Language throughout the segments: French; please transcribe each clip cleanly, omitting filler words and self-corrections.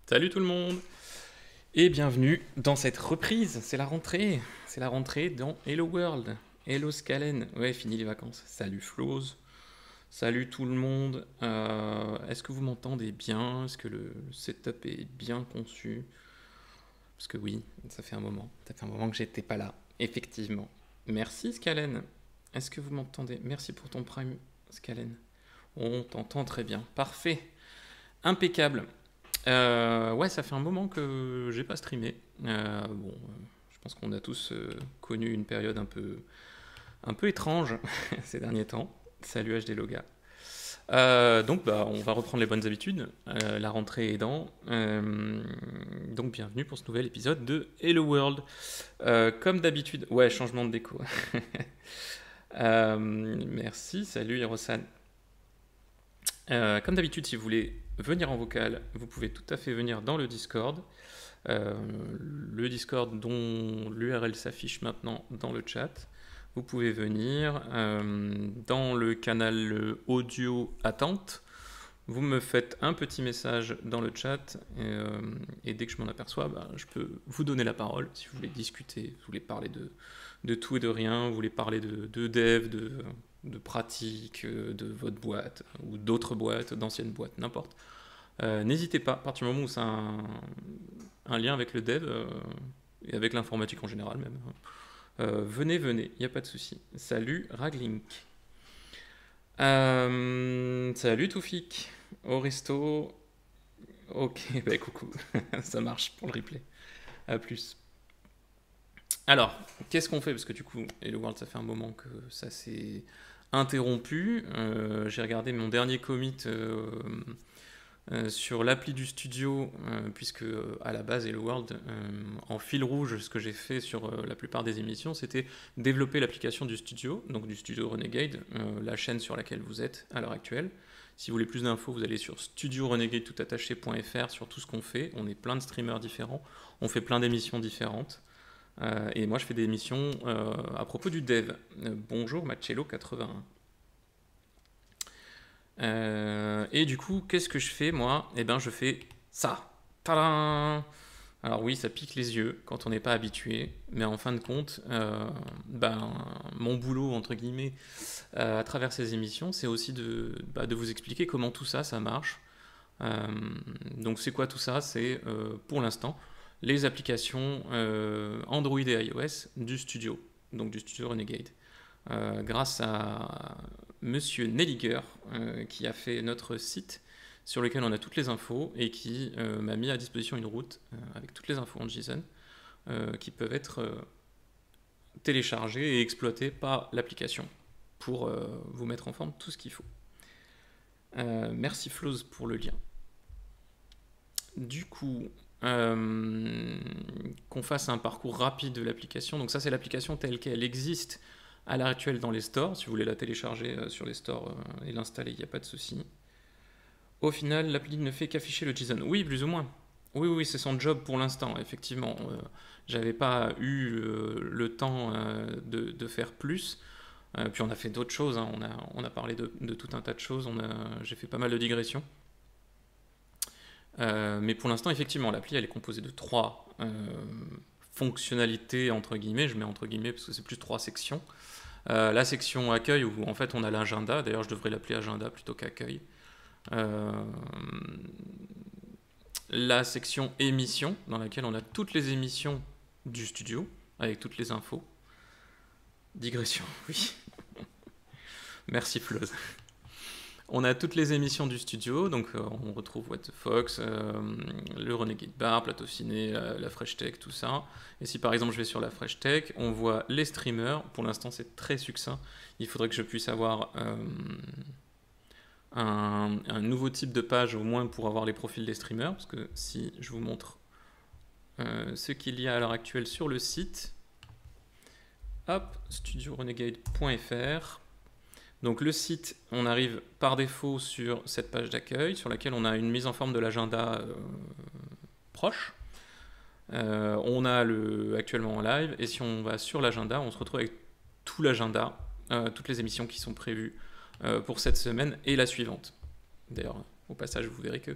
Salut tout le monde et bienvenue dans cette reprise, c'est la rentrée dans Hello World, Hello Scalen, ouais fini les vacances, salut Floz, salut tout le monde, est-ce que vous m'entendez bien, est-ce que le setup est bien conçu? Parce que oui, ça fait un moment que j'étais pas là, effectivement. Merci Scalen, est-ce que vous m'entendez? Merci pour ton prime Scalen, on t'entend très bien, parfait, impeccable. Ouais, ça fait un moment que j'ai pas streamé. Je pense qu'on a tous connu une période un peu étrange ces derniers temps. Salut HD Loga. On va reprendre les bonnes habitudes, la rentrée aidant. Donc, bienvenue pour ce nouvel épisode de Hello World. Comme d'habitude, ouais, changement de déco. Merci, salut Hirosan. Comme d'habitude, si vous voulez venir en vocal, vous pouvez tout à fait venir dans euh, le Discord dont l'URL s'affiche maintenant dans le chat. Vous pouvez venir dans le canal audio attente. Vous me faites un petit message dans le chat et dès que je m'en aperçois, je peux vous donner la parole si vous voulez discuter, vous voulez parler de tout et de rien, vous voulez parler de dev, de pratique, de votre boîte ou d'autres boîtes, d'anciennes boîtes, n'importe. N'hésitez pas, à partir du moment où c'est un lien avec le dev et avec l'informatique en général même. Venez, il n'y a pas de souci. Salut Raglink. Salut Toufik. Au resto. Ok, bah coucou. Ça marche pour le replay. A plus. Alors, qu'est-ce qu'on fait? Parce que du coup, Hello World, ça fait un moment que ça s'est interrompu. J'ai regardé mon dernier commit sur l'appli du studio, puisque à la base Hello World, en fil rouge, ce que j'ai fait sur la plupart des émissions, c'était développer l'application du studio, donc du studio Renegade, la chaîne sur laquelle vous êtes à l'heure actuelle. Si vous voulez plus d'infos, vous allez sur studiorenegade.fr sur tout ce qu'on fait. On est plein de streamers différents, on fait plein d'émissions différentes. Et moi, je fais des émissions à propos du dev. Bonjour Machello81. Et du coup, qu'est-ce que je fais moi? Eh ben, je fais ça. Tadam! Alors oui, ça pique les yeux quand on n'est pas habitué, mais en fin de compte, mon boulot, entre guillemets, à travers ces émissions, c'est aussi de vous expliquer comment tout ça, ça marche. Euh, donc c'est quoi tout ça? C'est, pour l'instant, les applications Android et iOS du studio, donc du studio Renegade. Grâce à Monsieur Nelliger, qui a fait notre site sur lequel on a toutes les infos et qui m'a mis à disposition une route avec toutes les infos en JSON qui peuvent être téléchargées et exploitées par l'application pour vous mettre en forme tout ce qu'il faut. Merci Floz pour le lien. Du coup, qu'on fasse un parcours rapide de l'application. Donc ça, c'est l'application telle qu'elle existe à l'heure actuelle dans les stores. Si vous voulez la télécharger sur les stores et l'installer, il n'y a pas de souci. Au final, l'appli ne fait qu'afficher le JSON. Oui, plus ou moins. Oui, oui, c'est son job pour l'instant, effectivement. J'avais pas eu le temps de faire plus. Puis on a fait d'autres choses, hein. On a parlé de tout un tas de choses. J'ai fait pas mal de digressions. Mais pour l'instant, effectivement, l'appli elle est composée de trois fonctionnalités entre guillemets. Je mets entre guillemets parce que c'est plus trois sections. La section accueil où en fait on a l'agenda. D'ailleurs, je devrais l'appeler agenda plutôt qu'accueil. Euh, la section émission dans laquelle on a toutes les émissions du studio avec toutes les infos. Digression, oui. Merci Floz. On a toutes les émissions du studio, donc on retrouve What the Fox, le Renegade Bar, Plateau Ciné, la Fresh Tech, tout ça. Et si par exemple je vais sur la Fresh Tech, on voit les streamers. Pour l'instant, c'est très succinct. Il faudrait que je puisse avoir un nouveau type de page, au moins pour avoir les profils des streamers. Parce que si je vous montre ce qu'il y a à l'heure actuelle sur le site, hop, studiorenegade.fr. Donc le site, on arrive par défaut sur cette page d'accueil sur laquelle on a une mise en forme de l'agenda proche. On a actuellement en live et si on va sur l'agenda, on se retrouve avec tout l'agenda, toutes les émissions qui sont prévues pour cette semaine et la suivante. D'ailleurs, au passage, vous verrez que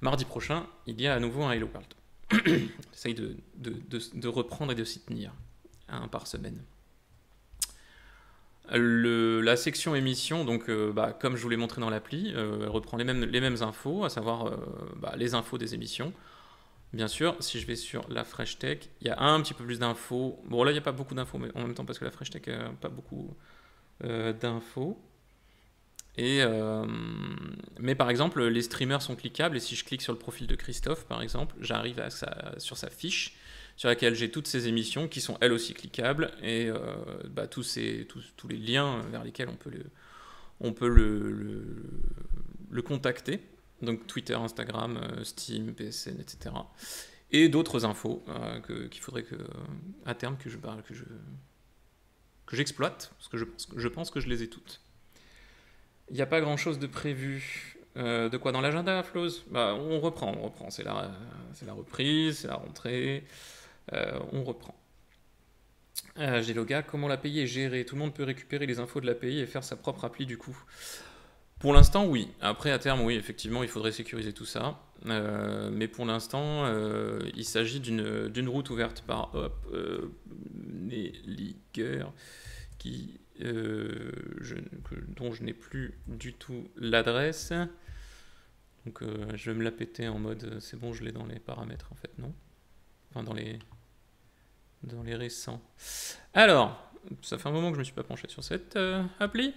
Mardi prochain, il y a à nouveau un Hello World. J'essaye de reprendre et de s'y tenir, un par semaine. La section émission, donc comme je vous l'ai montré dans l'appli, elle reprend les mêmes infos, à savoir les infos des émissions. Bien sûr, si je vais sur la Fresh Tech, il y a un petit peu plus d'infos. Bon, là, il n'y a pas beaucoup d'infos, mais en même temps, parce que la Fresh Tech n'a pas beaucoup d'infos. Mais par exemple, les streamers sont cliquables, et si je clique sur le profil de Christophe, par exemple, j'arrive sur sa fiche, sur laquelle j'ai toutes ces émissions qui sont elles aussi cliquables, et tous les liens vers lesquels on peut le contacter. Donc Twitter, Instagram, Steam, PSN, etc. Et d'autres infos qu'il faudrait à terme que j'exploite, parce que je pense que je les ai toutes. Il n'y a pas grand-chose de prévu. De quoi dans l'agenda, Floz? On reprend. C'est la reprise, c'est la rentrée. On reprend. J'ai le gars, comment l'API est gérée? Tout le monde peut récupérer les infos de l'API et faire sa propre appli du coup. Pour l'instant, oui. Après, à terme, oui, effectivement, il faudrait sécuriser tout ça. Mais pour l'instant, il s'agit d'une route ouverte par Nelliger, dont je n'ai plus du tout l'adresse. Donc, je vais me la péter en mode, c'est bon, je l'ai dans les paramètres, en fait, non? Enfin, dans les récents. Alors, ça fait un moment que je ne me suis pas penché sur cette appli.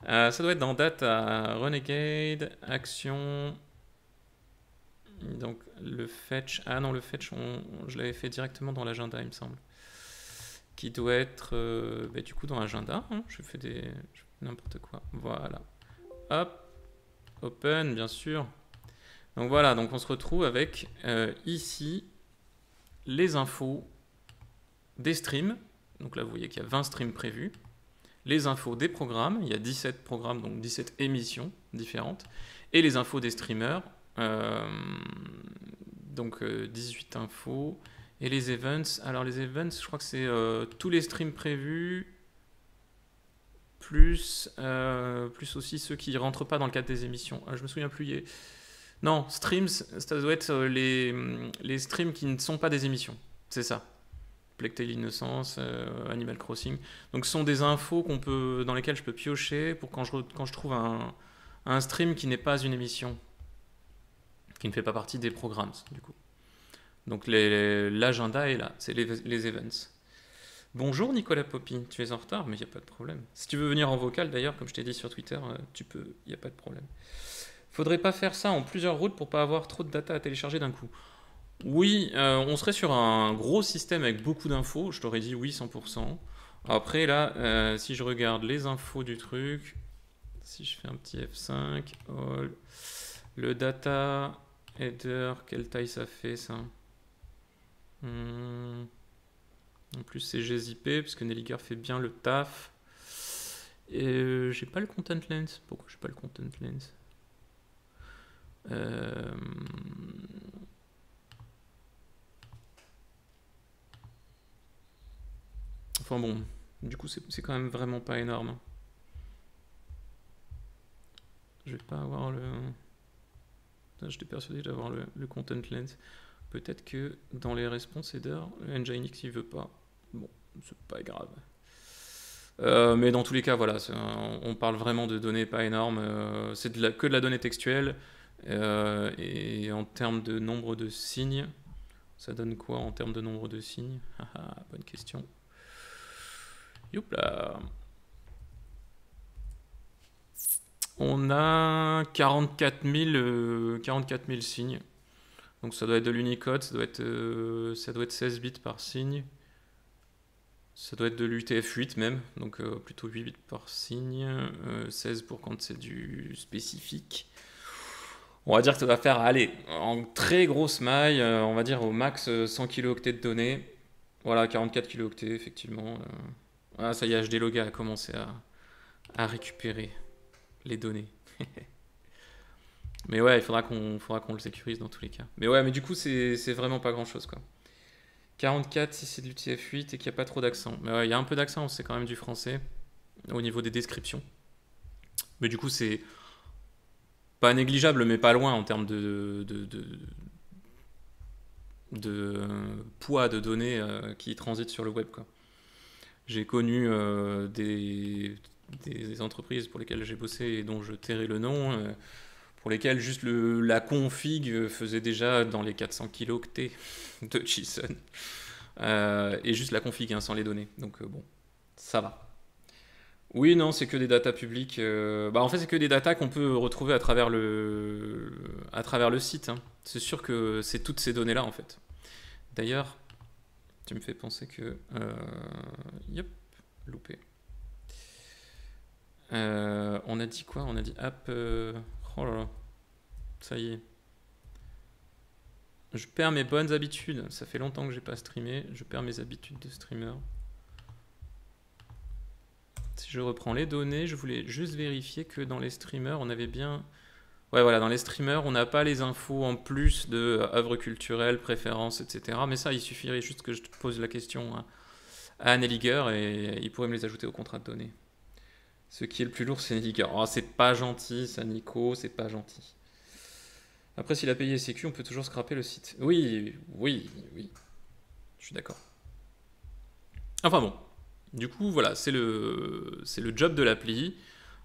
Ça doit être dans Data, Renegade, Action. Donc le fetch. Ah non, le fetch, je l'avais fait directement dans l'agenda, il me semble. Qui doit être du coup dans l'agenda. Hein, je fais n'importe quoi. Voilà. Hop. Open, bien sûr. Donc voilà, donc on se retrouve avec ici les infos des streams. Donc là, vous voyez qu'il y a 20 streams prévus. Les infos des programmes, il y a 17 programmes, donc 17 émissions différentes, et les infos des streamers, donc 18 infos, et les events. Alors les events, je crois que c'est tous les streams prévus, plus aussi ceux qui ne rentrent pas dans le cadre des émissions. Je me souviens plus. Non, streams, ça doit être les streams qui ne sont pas des émissions, c'est ça. Plague Tale Innocence, Animal Crossing. Donc ce sont des infos dans lesquelles je peux piocher pour quand je trouve un stream qui n'est pas une émission, qui ne fait pas partie des programmes du coup. Donc l'agenda est là, c'est les events. Bonjour Nicolas Poppy, tu es en retard, mais il n'y a pas de problème. Si tu veux venir en vocal d'ailleurs, comme je t'ai dit sur Twitter, tu peux, il n'y a pas de problème. Faudrait pas faire ça en plusieurs routes pour pas avoir trop de data à télécharger d'un coup. Oui, on serait sur un gros système avec beaucoup d'infos, je t'aurais dit oui 100%. Après là, si je regarde les infos du truc, si je fais un petit F5, all, le data header, quelle taille ça fait ça? En plus c'est GZIP, parce que Nelliger fait bien le taf. Et j'ai pas le content length. Pourquoi j'ai pas le content length? Enfin bon, du coup c'est quand même vraiment pas énorme. Je vais pas avoir le... J'étais persuadé d'avoir le content length. Peut-être que dans les response headers, Nginx il veut pas. Bon, c'est pas grave. Mais dans tous les cas, voilà, on parle vraiment de données pas énormes. C'est que de la donnée textuelle. Et en termes de nombre de signes, ça donne quoi en termes de nombre de signes? Bonne question. Youpla. On a 44 000 signes. Donc ça doit être de l'Unicode, ça doit être 16 bits par signe. Ça doit être de l'UTF-8 même, donc plutôt 8 bits par signe. 16 pour quand c'est du spécifique. On va dire que ça va faire, allez, en très grosse maille, on va dire au max 100 kilooctets de données. Voilà, 44 kilooctets, effectivement. Ah, ça y est, HDLoga a commencé à récupérer les données. Mais ouais, il faudra qu'on le sécurise dans tous les cas. Mais ouais, mais du coup, c'est vraiment pas grand-chose, quoi. 44 si c'est de l'UTF-8 et qu'il n'y a pas trop d'accent. Mais ouais, il y a un peu d'accent, c'est quand même du français, au niveau des descriptions. Mais du coup, c'est pas négligeable, mais pas loin en termes de poids de données qui transitent sur le web, quoi. J'ai connu des entreprises pour lesquelles j'ai bossé et dont je tairai le nom, pour lesquelles juste la config faisait déjà dans les 400 kilooctets de JSON. Et juste la config, hein, sans les données. Donc bon, ça va. Oui, non, c'est que des datas publiques. En fait, c'est que des datas qu'on peut retrouver à travers le site, hein. C'est sûr que c'est toutes ces données-là, en fait. D'ailleurs, tu me fais penser que... Yep, loupé. On a dit quoi? On a dit app... Oh là là, ça y est. Je perds mes bonnes habitudes. Ça fait longtemps que j'ai pas streamé. Je perds mes habitudes de streamer. Si je reprends les données, je voulais juste vérifier que dans les streamers, on avait bien... Ouais, voilà, dans les streamers, on n'a pas les infos en plus de œuvres culturelles, préférences, etc. Mais ça, il suffirait juste que je te pose la question à Anne Elliger et il pourrait me les ajouter au contrat de données. Ce qui est le plus lourd, c'est Elliger. Oh, c'est pas gentil, ça, Nico, c'est pas gentil. Après, s'il a payé SQ, on peut toujours scraper le site. Oui, oui, oui. Je suis d'accord. Enfin bon. Du coup, voilà, c'est le job de l'appli.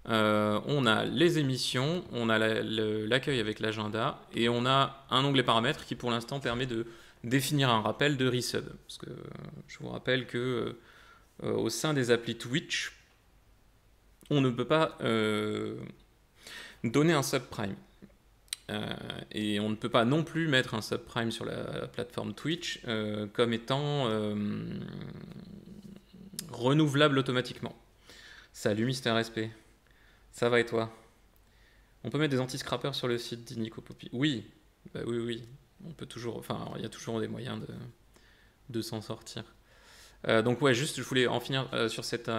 On a les émissions, on a l'accueil avec l'agenda et on a un onglet paramètres qui pour l'instant permet de définir un rappel de resub. Parce que je vous rappelle que au sein des applis Twitch, on ne peut pas donner un subprime. Et on ne peut pas non plus mettre un subprime sur la plateforme Twitch comme étant renouvelable automatiquement. Salut Mister SP. Ça va et toi? On peut mettre des anti-scrappers sur le site, dit Nico Poppy. Oui, bah oui, oui. On peut toujours, enfin, il y a toujours des moyens de s'en sortir. Donc ouais, juste, je voulais en finir sur cette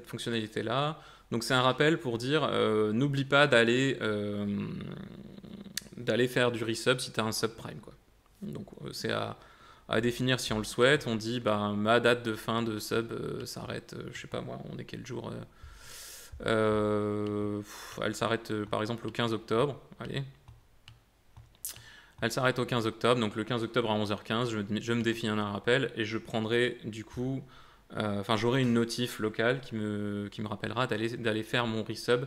fonctionnalité-là. Donc c'est un rappel pour dire, n'oublie pas d'aller faire du resub si tu as un subprime, quoi. Donc c'est à définir si on le souhaite. On dit, bah, ma date de fin de sub s'arrête, je sais pas moi, on est quel jour elle s'arrête par exemple au 15 octobre. Allez. Elle s'arrête au 15 octobre, donc le 15 octobre à 11h15, je me définis un rappel et je prendrai du coup, j'aurai une notif locale qui me rappellera d'aller faire mon resub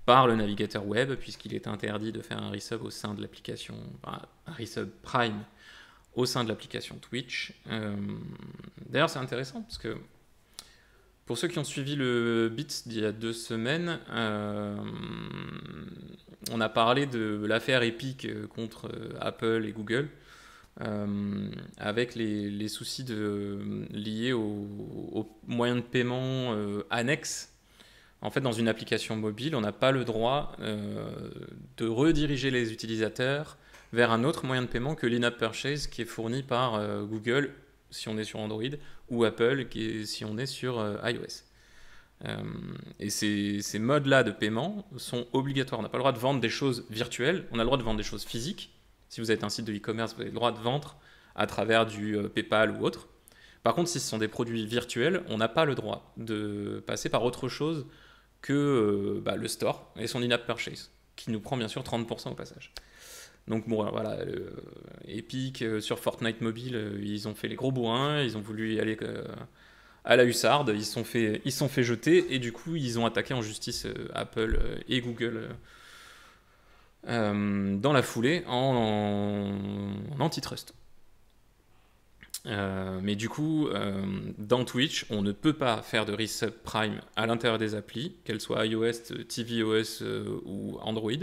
par le navigateur web, puisqu'il est interdit de faire un resub au sein de l'application, un resub Prime au sein de l'application Twitch. D'ailleurs, c'est intéressant parce que pour ceux qui ont suivi le Bits d'il y a 2 semaines, on a parlé de l'affaire Epic contre Apple et Google, avec les soucis liés aux moyens de paiement annexes. En fait, dans une application mobile, on n'a pas le droit de rediriger les utilisateurs vers un autre moyen de paiement que l'in-app purchase qui est fourni par Google si on est sur Android, ou Apple si on est sur iOS. Et ces modes-là de paiement sont obligatoires. On n'a pas le droit de vendre des choses virtuelles, on a le droit de vendre des choses physiques. Si vous êtes un site de e-commerce, vous avez le droit de vendre à travers du PayPal ou autre. Par contre, si ce sont des produits virtuels, on n'a pas le droit de passer par autre chose que le store et son in-app purchase, qui nous prend bien sûr 30% au passage. Donc bon, voilà, Epic sur Fortnite mobile, ils ont fait les gros bourrins, ils ont voulu y aller à la hussarde, ils se sont fait jeter et du coup ils ont attaqué en justice Apple et Google dans la foulée en antitrust. Mais du coup, dans Twitch, on ne peut pas faire de resub Prime à l'intérieur des applis, qu'elles soient iOS, tvOS ou Android.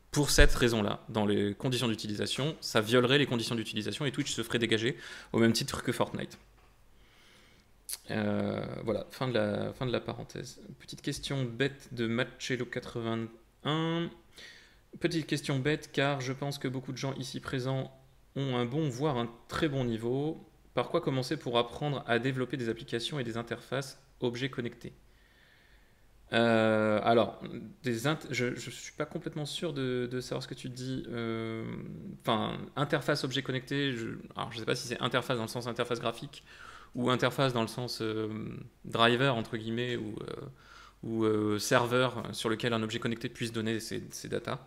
Pour cette raison-là, dans les conditions d'utilisation, ça violerait les conditions d'utilisation et Twitch se ferait dégager au même titre que Fortnite. Voilà, fin de la parenthèse. Petite question bête de Machello81. Petite question bête car je pense que beaucoup de gens ici présents ont un bon, voire un très bon niveau. Par quoi commencer pour apprendre à développer des applications et des interfaces objets connectés? Alors, je ne suis pas complètement sûr de savoir ce que tu dis. Interface objet connecté, alors je ne sais pas si c'est interface dans le sens interface graphique ou interface dans le sens driver, entre guillemets, serveur sur lequel un objet connecté puisse donner ses datas.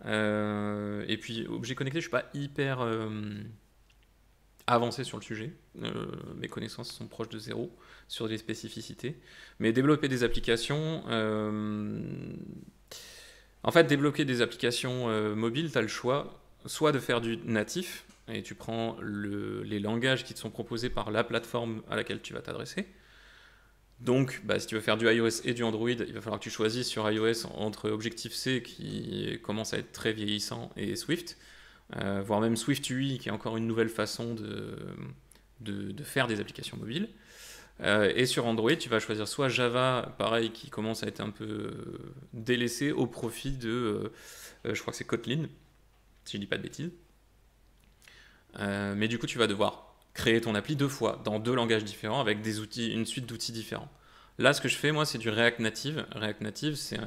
Et puis, objet connecté, je suis pas hyper avancé sur le sujet. Mes connaissances sont proches de zéro sur les spécificités. Mais développer des applications... En fait, développer des applications mobiles, tu as le choix soit de faire du natif, et tu prends les langages qui te sont proposés par la plateforme à laquelle tu vas t'adresser. Donc, si tu veux faire du iOS et du Android, il va falloir que tu choisisses sur iOS entre Objective-C, qui commence à être très vieillissant, et Swift, voire même Swift UI, qui est encore une nouvelle façon de faire des applications mobiles. Et sur Android, tu vas choisir soit Java, pareil, qui commence à être un peu délaissé au profit de, je crois que c'est Kotlin, si je dis pas de bêtises. Mais du coup, tu vas devoir créer ton appli 2 fois, dans 2 langages différents, avec des outils, une suite d'outils différents. Là, ce que je fais, moi, c'est du React Native. React Native, c'est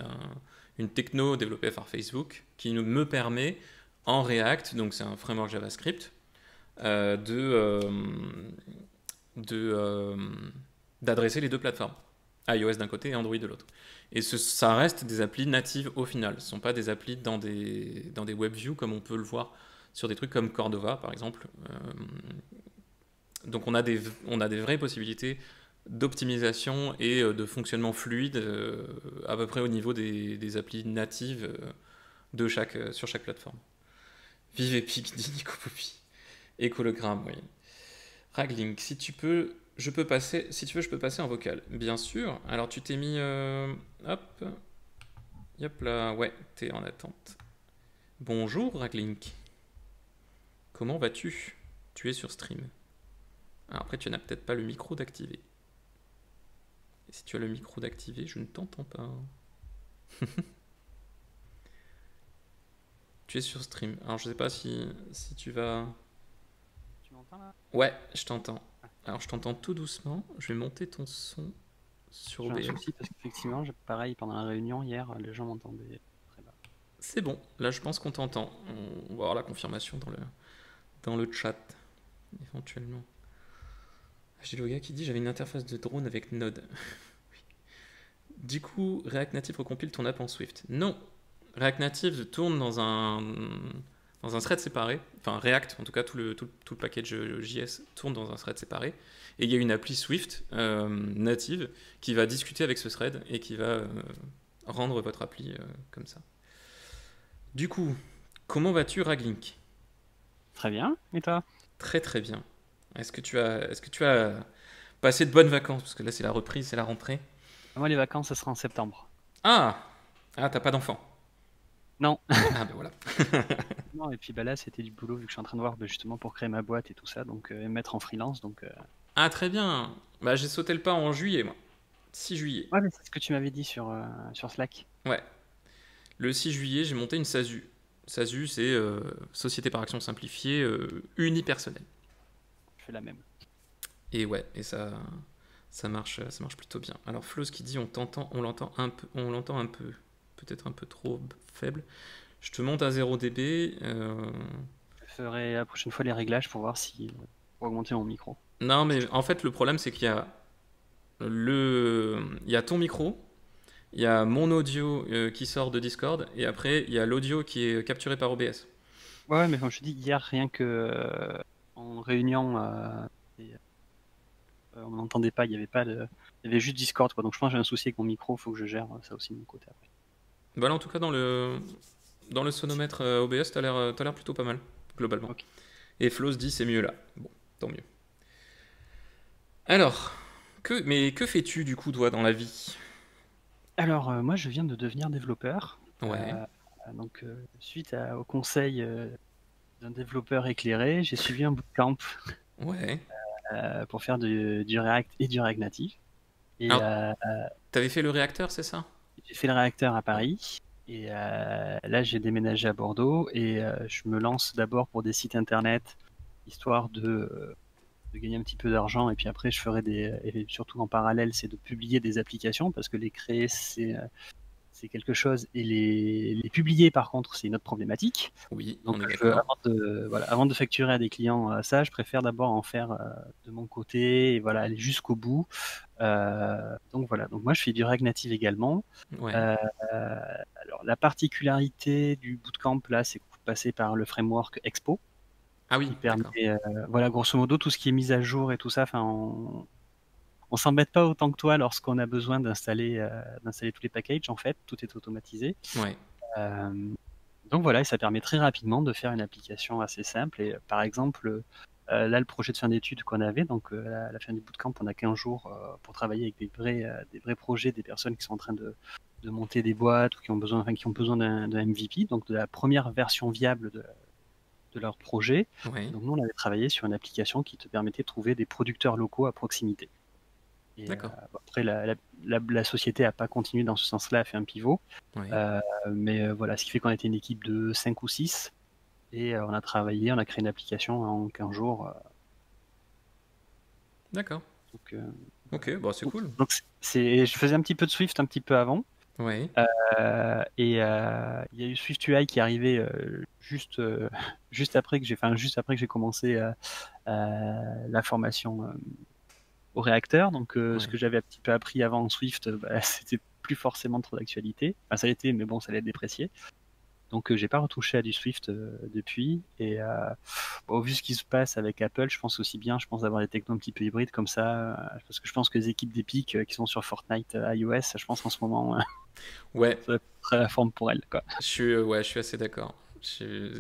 une techno développée par Facebook qui me permet, en React, donc c'est un framework JavaScript, d'adresser les 2 plateformes, iOS d'un côté et Android de l'autre. Et ça reste des applis natives au final. Ce ne sont pas des applis dans des WebViews comme on peut le voir sur des trucs comme Cordova par exemple. Donc on a des vraies possibilités d'optimisation et de fonctionnement fluide à peu près au niveau des applis natives sur chaque plateforme. Vive Epic, dit Nico Poppy. Écologramme, oui. Raglink, si tu veux, je peux passer en vocal. Bien sûr. Alors tu t'es mis... hop. Hop là. Ouais, t'es en attente. Bonjour Raglink. Comment vas-tu? Tu es sur stream. Alors après, tu n'as peut-être pas le micro d'activer. Et si tu as le micro d'activer, je ne t'entends pas. Tu es sur stream. Alors je sais pas si tu vas... Tu m'entends là? Ouais, je t'entends. Alors je t'entends tout doucement. Je vais monter ton son sur J'ai un OBS. souci parce qu'effectivement, pareil, pendant la réunion hier, les gens m'entendaient très bas. C'est bon. Là, je pense qu'on t'entend. On va avoir la confirmation dans le chat, éventuellement. J'ai le gars qui dit j'avais une interface de drone avec Node. Oui. Du coup, React Native recompile ton app en Swift. Non, React Native tourne dans un thread séparé. Enfin, React, en tout cas, tout le package JS tourne dans un thread séparé. Et il y a une appli Swift native qui va discuter avec ce thread et qui va rendre votre appli comme ça. Du coup, comment vas-tu, Raglink? Très bien, et toi? Très très bien. Est-ce que tu as passé de bonnes vacances? Parce que là, c'est la reprise, c'est la rentrée. Moi, les vacances, ça sera en septembre. Ah! Ah, t'as pas d'enfant? Non. Ah, ben voilà. Non, et puis là, c'était du boulot vu que je suis en train de voir justement pour créer ma boîte et tout ça, donc mettre en freelance. Donc, Ah, très bien. Bah, j'ai sauté le pas en juillet, moi. 6 juillet. ouais, mais c'est ce que tu m'avais dit sur Slack. Ouais. Le 6 juillet, j'ai monté une SASU. SASU, c'est Société par action simplifiée unipersonnelle. Je fais la même. Et ouais, et ça marche plutôt bien. Alors Flo, ce qui dit, on l'entend un peu, peut-être un peu trop faible. Je te monte à 0 dB. Je ferai la prochaine fois les réglages pour voir si pour augmenter mon micro. Non, mais en fait, le problème, c'est qu'il y a il y a ton micro, il y a mon audio qui sort de Discord, et après, il y a l'audio qui est capturé par OBS. Ouais, mais comme je te dis, hier, rien que en réunion, on n'entendait pas, il y avait pas de... Il y avait juste Discord, quoi. Donc je pense que j'ai un souci avec mon micro, faut que je gère ça aussi de mon côté après. Bah là, en tout cas, dans le sonomètre OBS, t'as l'air plutôt pas mal, globalement. Ok. Et Flo se dit, c'est mieux là. Bon, tant mieux. Alors, que fais-tu du coup, toi, dans la vie? Alors, moi, je viens de devenir développeur. Ouais, Donc, suite au conseil d'un développeur éclairé, j'ai suivi un bootcamp ouais. pour faire du React et du React Native. Et Alors, t'avais fait le réacteur, c'est ça? j'ai fait le réacteur à Paris. Et là, j'ai déménagé à Bordeaux et je me lance d'abord pour des sites internet, histoire de gagner un petit peu d'argent. Et puis après, je ferai et surtout en parallèle, c'est de publier des applications parce que les créer, c'est c'est quelque chose, et les publier, par contre, c'est une autre problématique. Oui, Donc, on est d'accord. avant de facturer à des clients ça, je préfère d'abord en faire de mon côté, et voilà, aller jusqu'au bout. Donc voilà, donc moi je fais du React Native également. Ouais. Euh, alors la particularité du bootcamp là, c'est que vous passez par le framework Expo, Ah oui, qui permet, d'accord. voilà, grosso modo, tout ce qui est mise à jour et tout ça. Enfin, on s'embête pas autant que toi lorsqu'on a besoin d'installer tous les packages. En fait, tout est automatisé. Ouais. Euh, donc voilà, et ça permet très rapidement de faire une application assez simple. Et par exemple, là, le projet de fin d'études qu'on avait, donc à la fin du bootcamp, on a 15 jours pour travailler avec des vrais projets, des personnes qui sont en train de monter des boîtes ou qui ont besoin d'un MVP, donc de la première version viable de leur projet. Ouais. Donc nous, on avait travaillé sur une application qui te permettait de trouver des producteurs locaux à proximité. Et D'accord. après, la société n'a pas continué dans ce sens-là, a fait un pivot. Ouais. Mais voilà, ce qui fait qu'on était une équipe de 5 ou 6 et on a travaillé, on a créé une application en 15 jours. D'accord. Donc, Ok, bon, c'est cool. donc je faisais un petit peu de Swift un petit peu avant. Ouais. Et il y a eu Swift UI qui est arrivé juste après que j'ai commencé la formation au réacteur. Donc, ce Ouais. que j'avais un petit peu appris avant en Swift, c'était plus forcément trop d'actualité. Enfin, ça l'était, mais bon, ça l'est déprécié. Donc, j'ai pas retouché à du Swift depuis. Et bon, vu ce qui se passe avec Apple, je pense aussi bien, d'avoir des technos un petit peu hybrides comme ça, parce que je pense que les équipes d'Epic qui sont sur Fortnite iOS, je pense en ce moment, Ouais. ça va être très la forme pour elles, quoi. Ouais, je suis assez d'accord.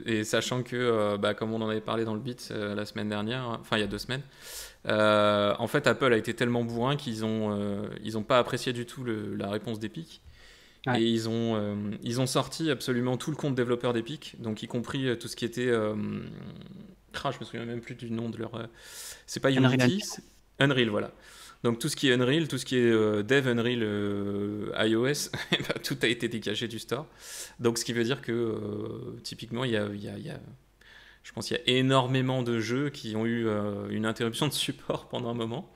Et sachant que, bah, comme on en avait parlé dans le beat la semaine dernière, hein, enfin il y a 2 semaines, en fait Apple a été tellement bourrin qu'ils ont pas apprécié du tout la réponse d'Epic. Ouais. Et ils ont sorti absolument tout le compte développeur d'Epic, donc y compris tout ce qui était. Je me souviens même plus du nom de leur. C'est pas Unreal Unity, Engine. c'est Unreal, voilà. Donc tout ce qui est Unreal, tout ce qui est Dev Unreal iOS, eh ben, tout a été dégagé du store. Donc ce qui veut dire que typiquement, je pense qu'il y a énormément de jeux qui ont eu une interruption de support pendant un moment.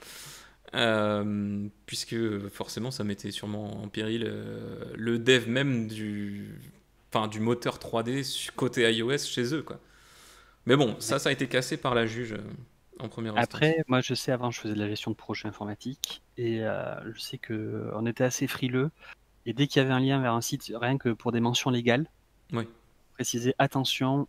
Puisque forcément ça mettait sûrement en péril le dev même du moteur 3D côté iOS chez eux, quoi. Mais bon, Ouais. ça a été cassé par la juge en première instance. Après, moi, je sais, avant, je faisais de la gestion de projet informatique et je sais que on était assez frileux. Et dès qu'il y avait un lien vers un site, rien que pour des mentions légales, Oui, préciser attention,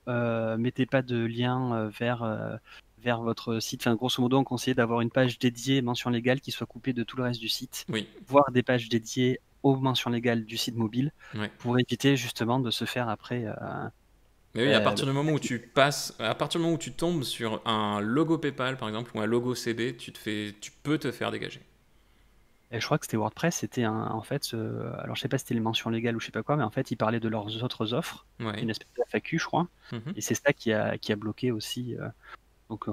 mettez pas de lien vers votre site. Enfin, grosso modo, on conseillait d'avoir une page dédiée mention légale qui soit coupée de tout le reste du site, oui, voire des pages dédiées aux mentions légales du site mobile oui. pour éviter justement de se faire après. Mais oui, Euh, à partir du moment où tu tombes sur un logo PayPal par exemple ou un logo CB, tu peux te faire dégager. et je crois que c'était WordPress, c'était en fait, alors je sais pas si c'était les mentions légales ou je sais pas quoi, mais en fait ils parlaient de leurs autres offres, Ouais. une espèce de FAQ je crois, Mhm. et c'est ça qui a bloqué aussi. Donc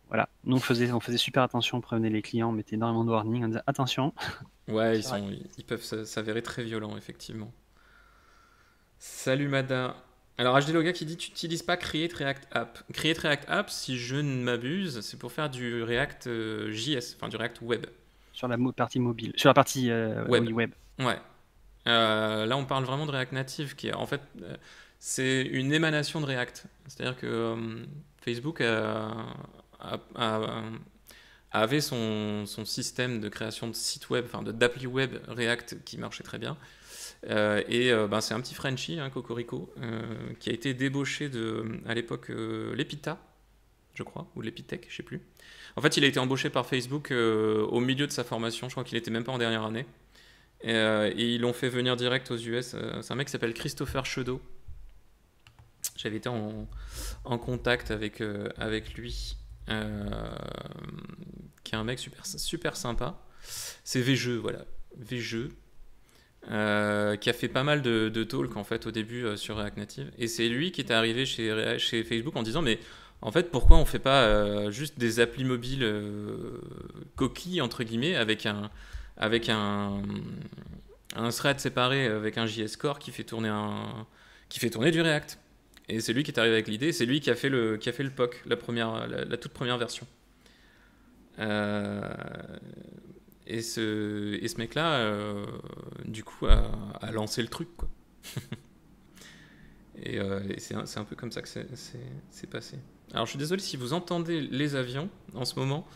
voilà, nous on faisait super attention, on prévenait les clients, on mettait énormément de warning, on disait attention. Ouais, Sur- ils peuvent s'avérer très violents effectivement. Salut Mada. Alors HD Loga qui dit tu n'utilises pas Create React App. Create React App, si je ne m'abuse, c'est pour faire du React JS, enfin du React Web. Sur la partie mobile, sur la partie Web. oui, web. Ouais. Là, on parle vraiment de React Native, qui est en fait, c'est une émanation de React. C'est-à-dire que Facebook avait son système de création de sites web, enfin d'appli web React qui marchait très bien. Ben, c'est un petit Frenchie, hein, Cocorico, qui a été débauché à l'époque l'Epita, je crois, ou l'Epitech, je sais plus. En fait, il a été embauché par Facebook au milieu de sa formation, je crois qu'il était même pas en dernière année. Et ils l'ont fait venir direct aux US. C'est un mec qui s'appelle Christopher Chedeau. J'avais été en contact avec lui, qui est un mec super, super sympa. C'est Vjeux, voilà. Vjeux. Qui a fait pas mal de talks en fait au début sur React Native, et c'est lui qui est arrivé chez Facebook en disant mais en fait pourquoi on fait pas juste des applis mobiles coquilles entre guillemets avec un thread séparé avec un JS Core qui fait tourner du React. Et c'est lui qui est arrivé avec l'idée, c'est lui qui a fait le POC, la toute première version. Euh, et ce mec-là du coup à lancer le truc, quoi. Et c'est un peu comme ça que c'est passé. Alors je suis désolé si vous entendez les avions en ce moment.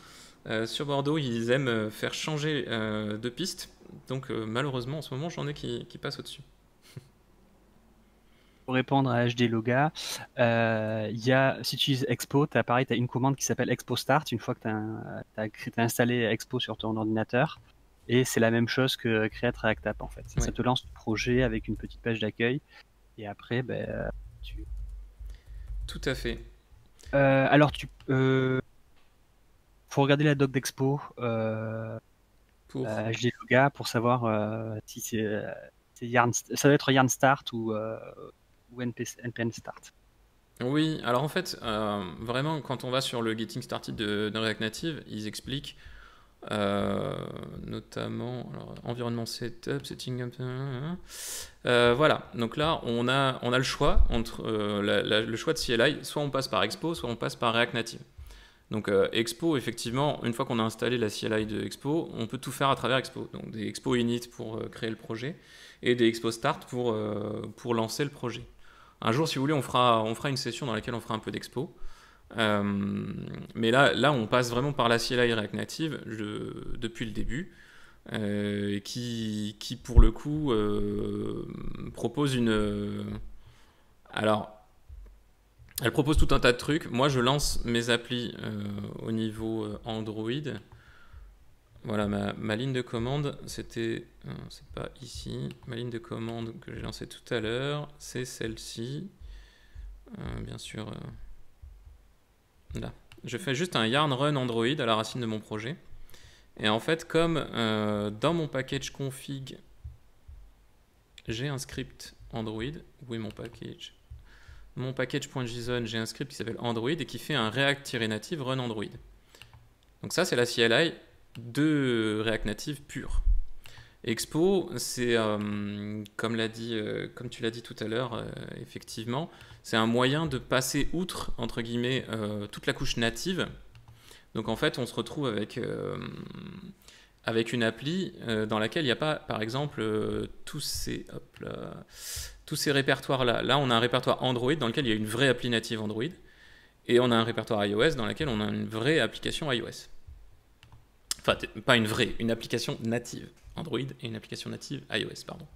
Sur Bordeaux, ils aiment faire changer de piste. Donc malheureusement, en ce moment, j'en ai qui passent au-dessus. Pour répondre à HD Loga, si tu utilises Expo, tu as une commande qui s'appelle Expo Start une fois que tu as installé Expo sur ton ordinateur. Et c'est la même chose que Create React App en fait. Ouais. Ça te lance le projet avec une petite page d'accueil. Et après, Tout à fait. alors, faut regarder la doc d'Expo Pour... HD Loga pour savoir si c'est Yarn, ça doit être Yarn Start ou NPM Start. Oui, alors en fait, vraiment, quand on va sur le Getting Started de React Native, ils expliquent notamment alors, environnement setup, setting up. Voilà, donc là, on a le choix entre le choix de CLI, soit on passe par Expo, soit on passe par React Native. Donc Expo, effectivement, une fois qu'on a installé la CLI de Expo, on peut tout faire à travers Expo. Donc des Expo Init pour créer le projet et des Expo Start pour lancer le projet. Un jour, si vous voulez, on fera une session dans laquelle on fera un peu d'Expo. Mais là, on passe vraiment par la CLI React Native depuis le début, qui pour le coup propose alors, elle propose tout un tas de trucs. Moi, je lance mes applis au niveau Android. Voilà, ma ligne de commande, c'est pas ici. Ma ligne de commande que j'ai lancée tout à l'heure, c'est celle-ci. Bien sûr, là. Je fais juste un yarn run Android à la racine de mon projet. Et en fait, comme dans mon package config, j'ai un script Android. Où est mon package ? Mon package.json, j'ai un script qui s'appelle Android et qui fait un React-native run Android. Donc ça, c'est la CLI de React Native pure. Expo, c'est comme tu l'as dit tout à l'heure, effectivement, c'est un moyen de passer outre, entre guillemets, toute la couche native. Donc en fait, on se retrouve avec une appli dans laquelle il n'y a pas, par exemple, tous ces répertoires-là. Là, on a un répertoire Android dans lequel il y a une vraie appli native Android, et on a un répertoire iOS dans lequel on a une vraie application iOS. Enfin, pas une vraie, une application native Android et une application native iOS, pardon.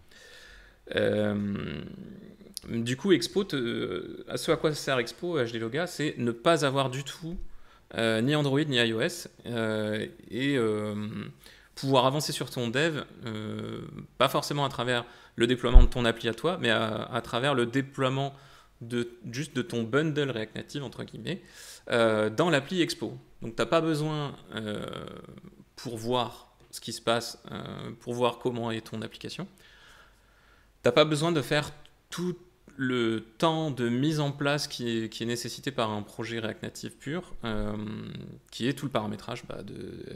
Du coup, Expo, ce à quoi sert Expo, HD Loga, c'est ne pas avoir du tout ni Android ni iOS et pouvoir avancer sur ton dev, pas forcément à travers le déploiement de ton appli à toi, mais à travers le déploiement juste de ton bundle React Native, entre guillemets, dans l'appli Expo. Donc, tu n'as pas besoin, pour voir ce qui se passe, pour voir comment est ton application, tu n'as pas besoin de faire tout le temps de mise en place qui est nécessité par un projet React Native pur, qui est tout le paramétrage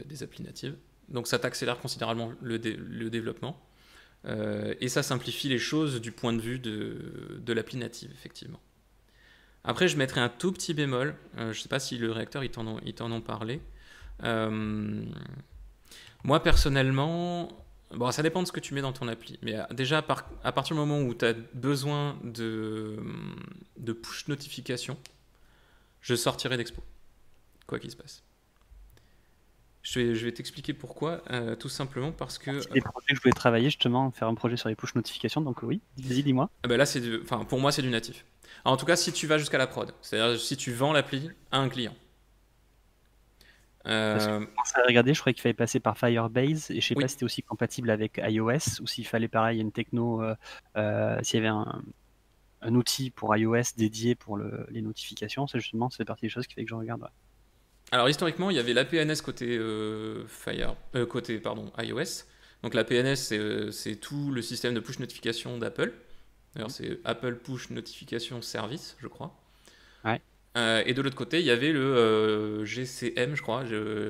des applis natives. Donc ça t'accélère considérablement le développement et ça simplifie les choses du point de vue de l'appli native, effectivement. Après, je mettrai un tout petit bémol. Je ne sais pas si le réacteur, ils t'en ont parlé. Moi, personnellement, bon, ça dépend de ce que tu mets dans ton appli. Mais déjà, à partir du moment où tu as besoin de push notification, je sortirai d'Expo, quoi qu'il se passe. Je vais t'expliquer pourquoi. Tout simplement parce que... C'est des projets que je voulais travailler, justement, faire un projet sur les push notifications, donc oui, vas-y, dis-moi. Ben là, pour moi, c'est du natif. Alors, en tout cas, si tu vas jusqu'à la prod, c'est-à-dire si tu vends l'appli à un client. Parce que je regarder, je croyais qu'il fallait passer par Firebase, et je sais pas si c'était aussi compatible avec iOS, ou s'il fallait pareil une techno, s'il y avait un outil pour iOS dédié pour les notifications. Ça, justement, c'est partie des choses qui fait que je regarde. Ouais. Alors historiquement, il y avait l'APNS côté iOS. Donc l'APNS, c'est tout le système de push notification d'Apple. D'ailleurs, c'est Apple Push Notification Service, je crois. Ouais. Et de l'autre côté, il y avait le GCM, je crois,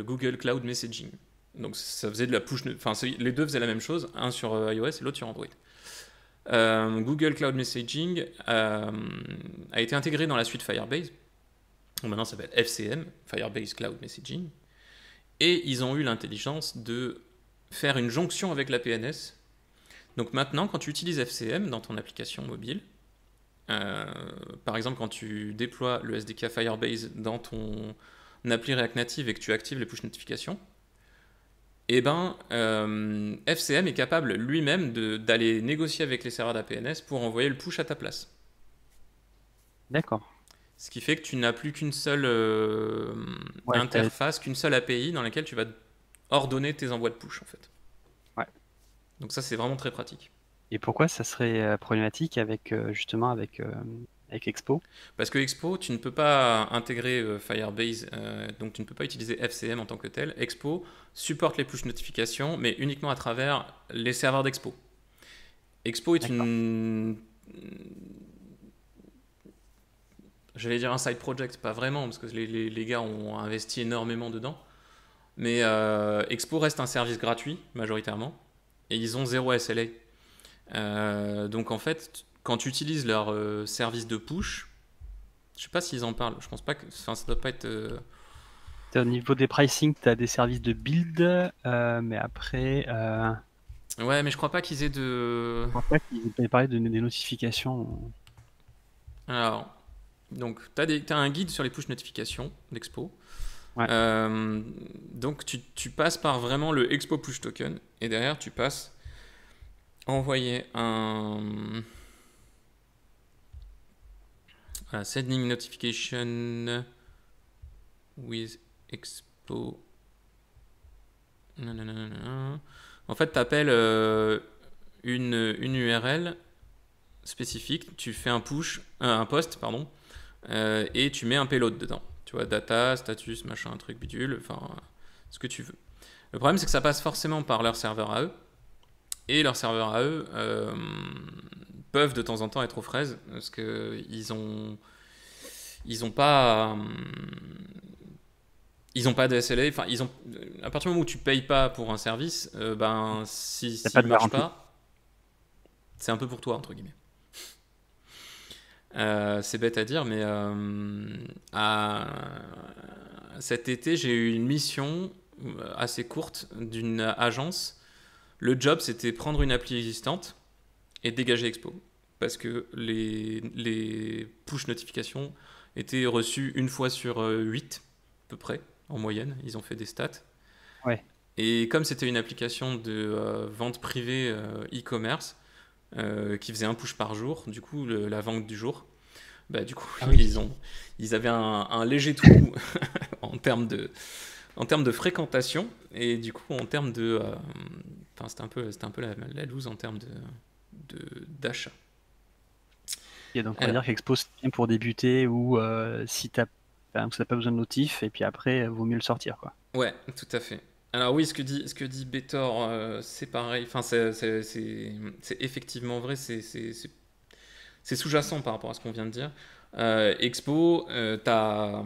Google Cloud Messaging. Donc ça faisait de la push... Enfin, les deux faisaient la même chose, un sur iOS et l'autre sur Android. Google Cloud Messaging a été intégré dans la suite Firebase. Donc maintenant, ça s'appelle FCM, Firebase Cloud Messaging. Et ils ont eu l'intelligence de faire une jonction avec l'APNS. Donc maintenant, quand tu utilises FCM dans ton application mobile, par exemple quand tu déploies le SDK Firebase dans ton appli React Native et que tu actives les push notifications, eh ben, FCM est capable lui-même d'aller négocier avec les serveurs d'APNS pour envoyer le push à ta place. D'accord. Ce qui fait que tu n'as plus qu'une seule Ouais, interface, qu'une seule API dans laquelle tu vas ordonner tes envois de push en fait. Ouais. Donc ça c'est vraiment très pratique. Et pourquoi ça serait problématique avec justement avec Expo? Parce que Expo, tu ne peux pas intégrer Firebase, donc tu ne peux pas utiliser FCM en tant que tel. Expo supporte les push notifications, mais uniquement à travers les serveurs d'Expo. Expo est une... J'allais dire un side project, pas vraiment, parce que les gars ont investi énormément dedans. Mais Expo reste un service gratuit, majoritairement, et ils ont 0 SLA. Donc en fait, quand tu utilises leur service de push, je sais pas s'ils en parlent, je pense pas que... Enfin, ça doit pas être... Au niveau des pricing, tu as des services de build, mais après... Ouais, mais je crois pas qu'ils aient de... Je crois pas qu'ils aient parlé des notifications. Alors, donc, t'as un guide sur les push notifications d'Expo. Ouais. Donc, tu passes par vraiment le Expo Push Token. Et derrière, tu passes envoyer un... Voilà, sending notification with Expo. Nanana. En fait, tu appelles une URL spécifique, tu fais un push, un post, pardon, et tu mets un payload dedans. Tu vois, data, status, machin, truc bidule, enfin, ce que tu veux. Le problème, c'est que ça passe forcément par leur serveur à eux, et leurs serveurs à eux peuvent de temps en temps être aux fraises, parce qu'ils ont pas... Ils n'ont pas de SLA, enfin, à partir du moment où tu payes pas pour un service, ben, s'il ne marche pas, c'est un peu pour toi, entre guillemets. C'est bête à dire, mais cet été, j'ai eu une mission assez courte d'une agence. Le job, c'était prendre une appli existante et dégager Expo. Parce que les push notifications étaient reçues une fois sur 8, à peu près, en moyenne. Ils ont fait des stats. Ouais. Et comme c'était une application de vente privée e-commerce, qui faisait un push par jour, du coup la vente du jour, bah du coup ils avaient un léger trou en termes de fréquentation, et du coup en termes de c'était un peu la loose en termes d'achat. Et donc on va dire qu'Expo c'est bien pour débuter, ou si t'as pas besoin de notif, et puis après vaut mieux le sortir, quoi. Ouais, tout à fait. Alors oui, ce que dit Betor, c'est pareil. Enfin, c'est effectivement vrai. C'est sous-jacent par rapport à ce qu'on vient de dire. Expo, t'as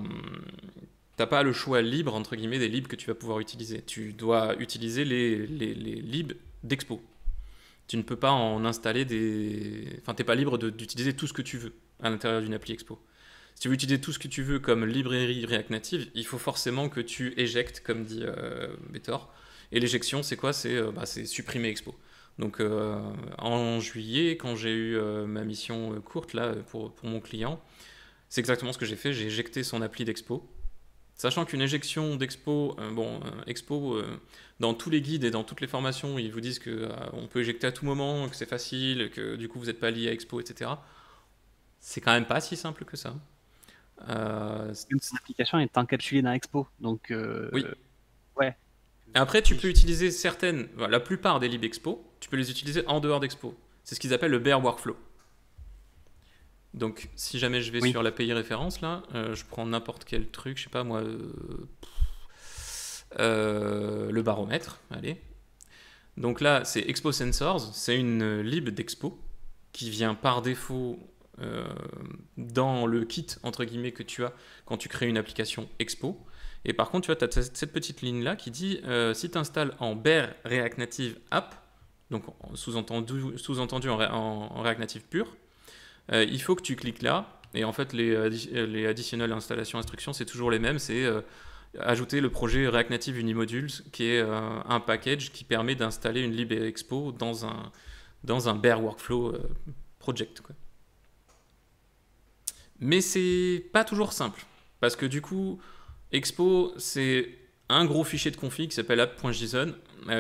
pas le choix libre, entre guillemets, des libs que tu vas pouvoir utiliser. Tu dois utiliser les libs d'Expo. Tu ne peux pas en installer des... Enfin, t'es pas libre d'utiliser tout ce que tu veux à l'intérieur d'une appli Expo. Si tu veux utiliser tout ce que tu veux comme librairie React Native, il faut forcément que tu éjectes, comme dit Betor. Et l'éjection, c'est quoi? C'est supprimer Expo. Donc en juillet, quand j'ai eu ma mission courte là pour mon client, c'est exactement ce que j'ai fait. J'ai éjecté son appli d'Expo. Sachant qu'une éjection d'Expo, Expo, dans tous les guides et dans toutes les formations, ils vous disent qu'on peut éjecter à tout moment, que c'est facile, que du coup vous n'êtes pas lié à Expo, etc. C'est quand même pas si simple que ça. Cette application est encapsulée dans Expo, donc oui. Ouais. Après, tu peux utiliser la plupart des libs Expo, tu peux les utiliser en dehors d'Expo. C'est ce qu'ils appellent le bare workflow. Donc, si jamais je vais sur l'API référence, là, je prends n'importe quel truc, je sais pas moi, le baromètre, allez. Donc là, c'est Expo Sensors, c'est une lib d'Expo qui vient par défaut dans le kit, entre guillemets, que tu as quand tu crées une application Expo. Et par contre, tu vois, tu as cette petite ligne-là qui dit si tu installes en bare React Native App, donc sous-entendu en React Native pur, il faut que tu cliques là. Et en fait, les additionnels installation instructions, c'est toujours les mêmes. C'est ajouter le projet React Native Unimodules, qui est un package qui permet d'installer une lib Expo dans dans un bare workflow project, quoi. Mais c'est pas toujours simple, parce que du coup, Expo, c'est un gros fichier de config qui s'appelle app.json,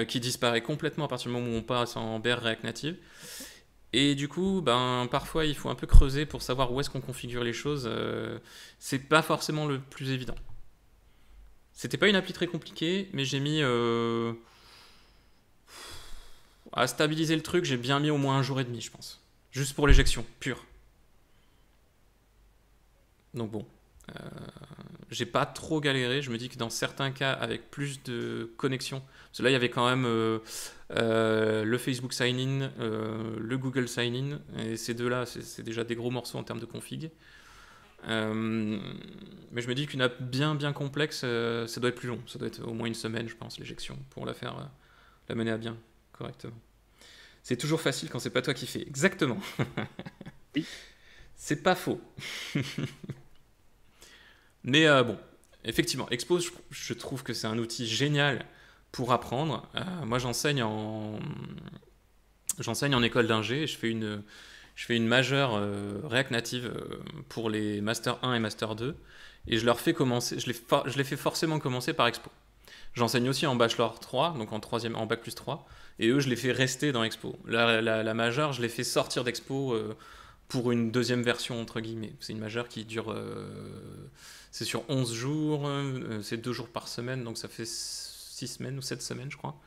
qui disparaît complètement à partir du moment où on passe en bare React Native. Et du coup, ben, parfois, il faut un peu creuser pour savoir où est-ce qu'on configure les choses. C'est pas forcément le plus évident. C'était pas une appli très compliquée, mais j'ai mis... à stabiliser le truc, j'ai bien mis au moins 1 jour et demi, je pense. Juste pour l'éjection, pure. Donc bon, j'ai pas trop galéré. Je me dis que dans certains cas, avec plus de connexion, parce que là il y avait quand même le Facebook Sign-in, le Google Sign-in, et ces deux-là, c'est déjà des gros morceaux en termes de config. Mais je me dis qu'une app bien complexe, ça doit être plus long. Ça doit être au moins une semaine, je pense, l'éjection, pour la faire, la mener à bien correctement. C'est toujours facile quand c'est pas toi qui fais. Exactement. Oui. C'est pas faux. Mais bon, effectivement, Expo, je trouve que c'est un outil génial pour apprendre. Moi, j'enseigne en école d'ingé. Je fais une majeure React Native pour les Master 1 et Master 2. Et je leur fais commencer, je les fais forcément commencer par Expo. J'enseigne aussi en Bachelor 3, donc en Bac plus 3. Et eux, je les fais rester dans Expo. La majeure, je les fais sortir d'Expo pour une deuxième version, entre guillemets. C'est une majeure qui dure... c'est sur 11 jours, c'est 2 jours par semaine, donc ça fait 6 semaines ou 7 semaines, je crois.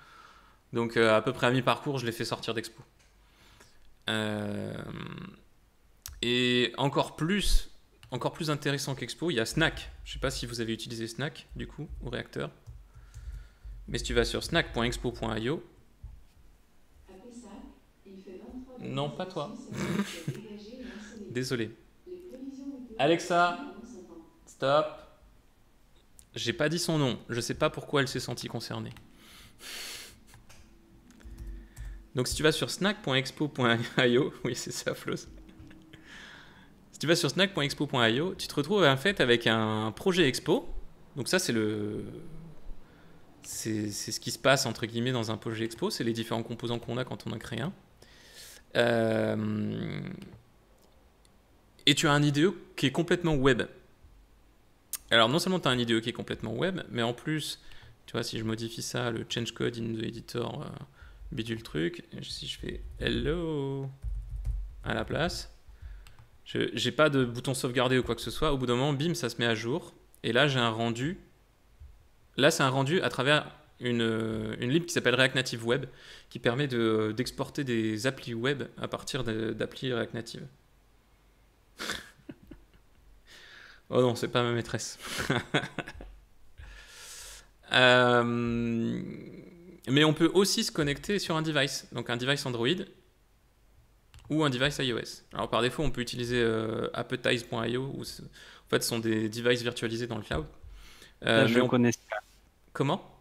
Donc à peu près à mi-parcours, je les fais sortir d'Expo. Et encore plus intéressant qu'Expo, il y a Snack. Je ne sais pas si vous avez utilisé Snack, du coup, au réacteur. Mais si tu vas sur snack.expo.io... Non, pas toi. Désolé. Alexa, stop. J'ai pas dit son nom. Je sais pas pourquoi elle s'est sentie concernée. Donc si tu vas sur snack.expo.io, oui c'est ça Flos. Si tu vas sur snack.expo.io, tu te retrouves en fait avec un projet expo. Donc ça c'est ce qui se passe entre guillemets dans un projet expo, c'est les différents composants qu'on a quand on en crée un. Et tu as un IDE qui est complètement web. Alors non seulement tu as un IDE qui est complètement web, mais en plus, tu vois, si je modifie ça, le change code in the editor, bidule truc, si je fais hello à la place, j'ai pas de bouton sauvegarder ou quoi que ce soit, au bout d'un moment, bim, ça se met à jour, et là j'ai un rendu. Là c'est un rendu à travers une lib qui s'appelle React Native Web, qui permet d'exporter des applis web à partir d'applis React Native. Oh non, c'est pas ma maîtresse. Mais on peut aussi se connecter sur un device, donc un device Android ou un device iOS. Alors par défaut, on peut utiliser appetize.io, où en fait ce sont des devices virtualisés dans le cloud. Je connaissais pas. Comment ?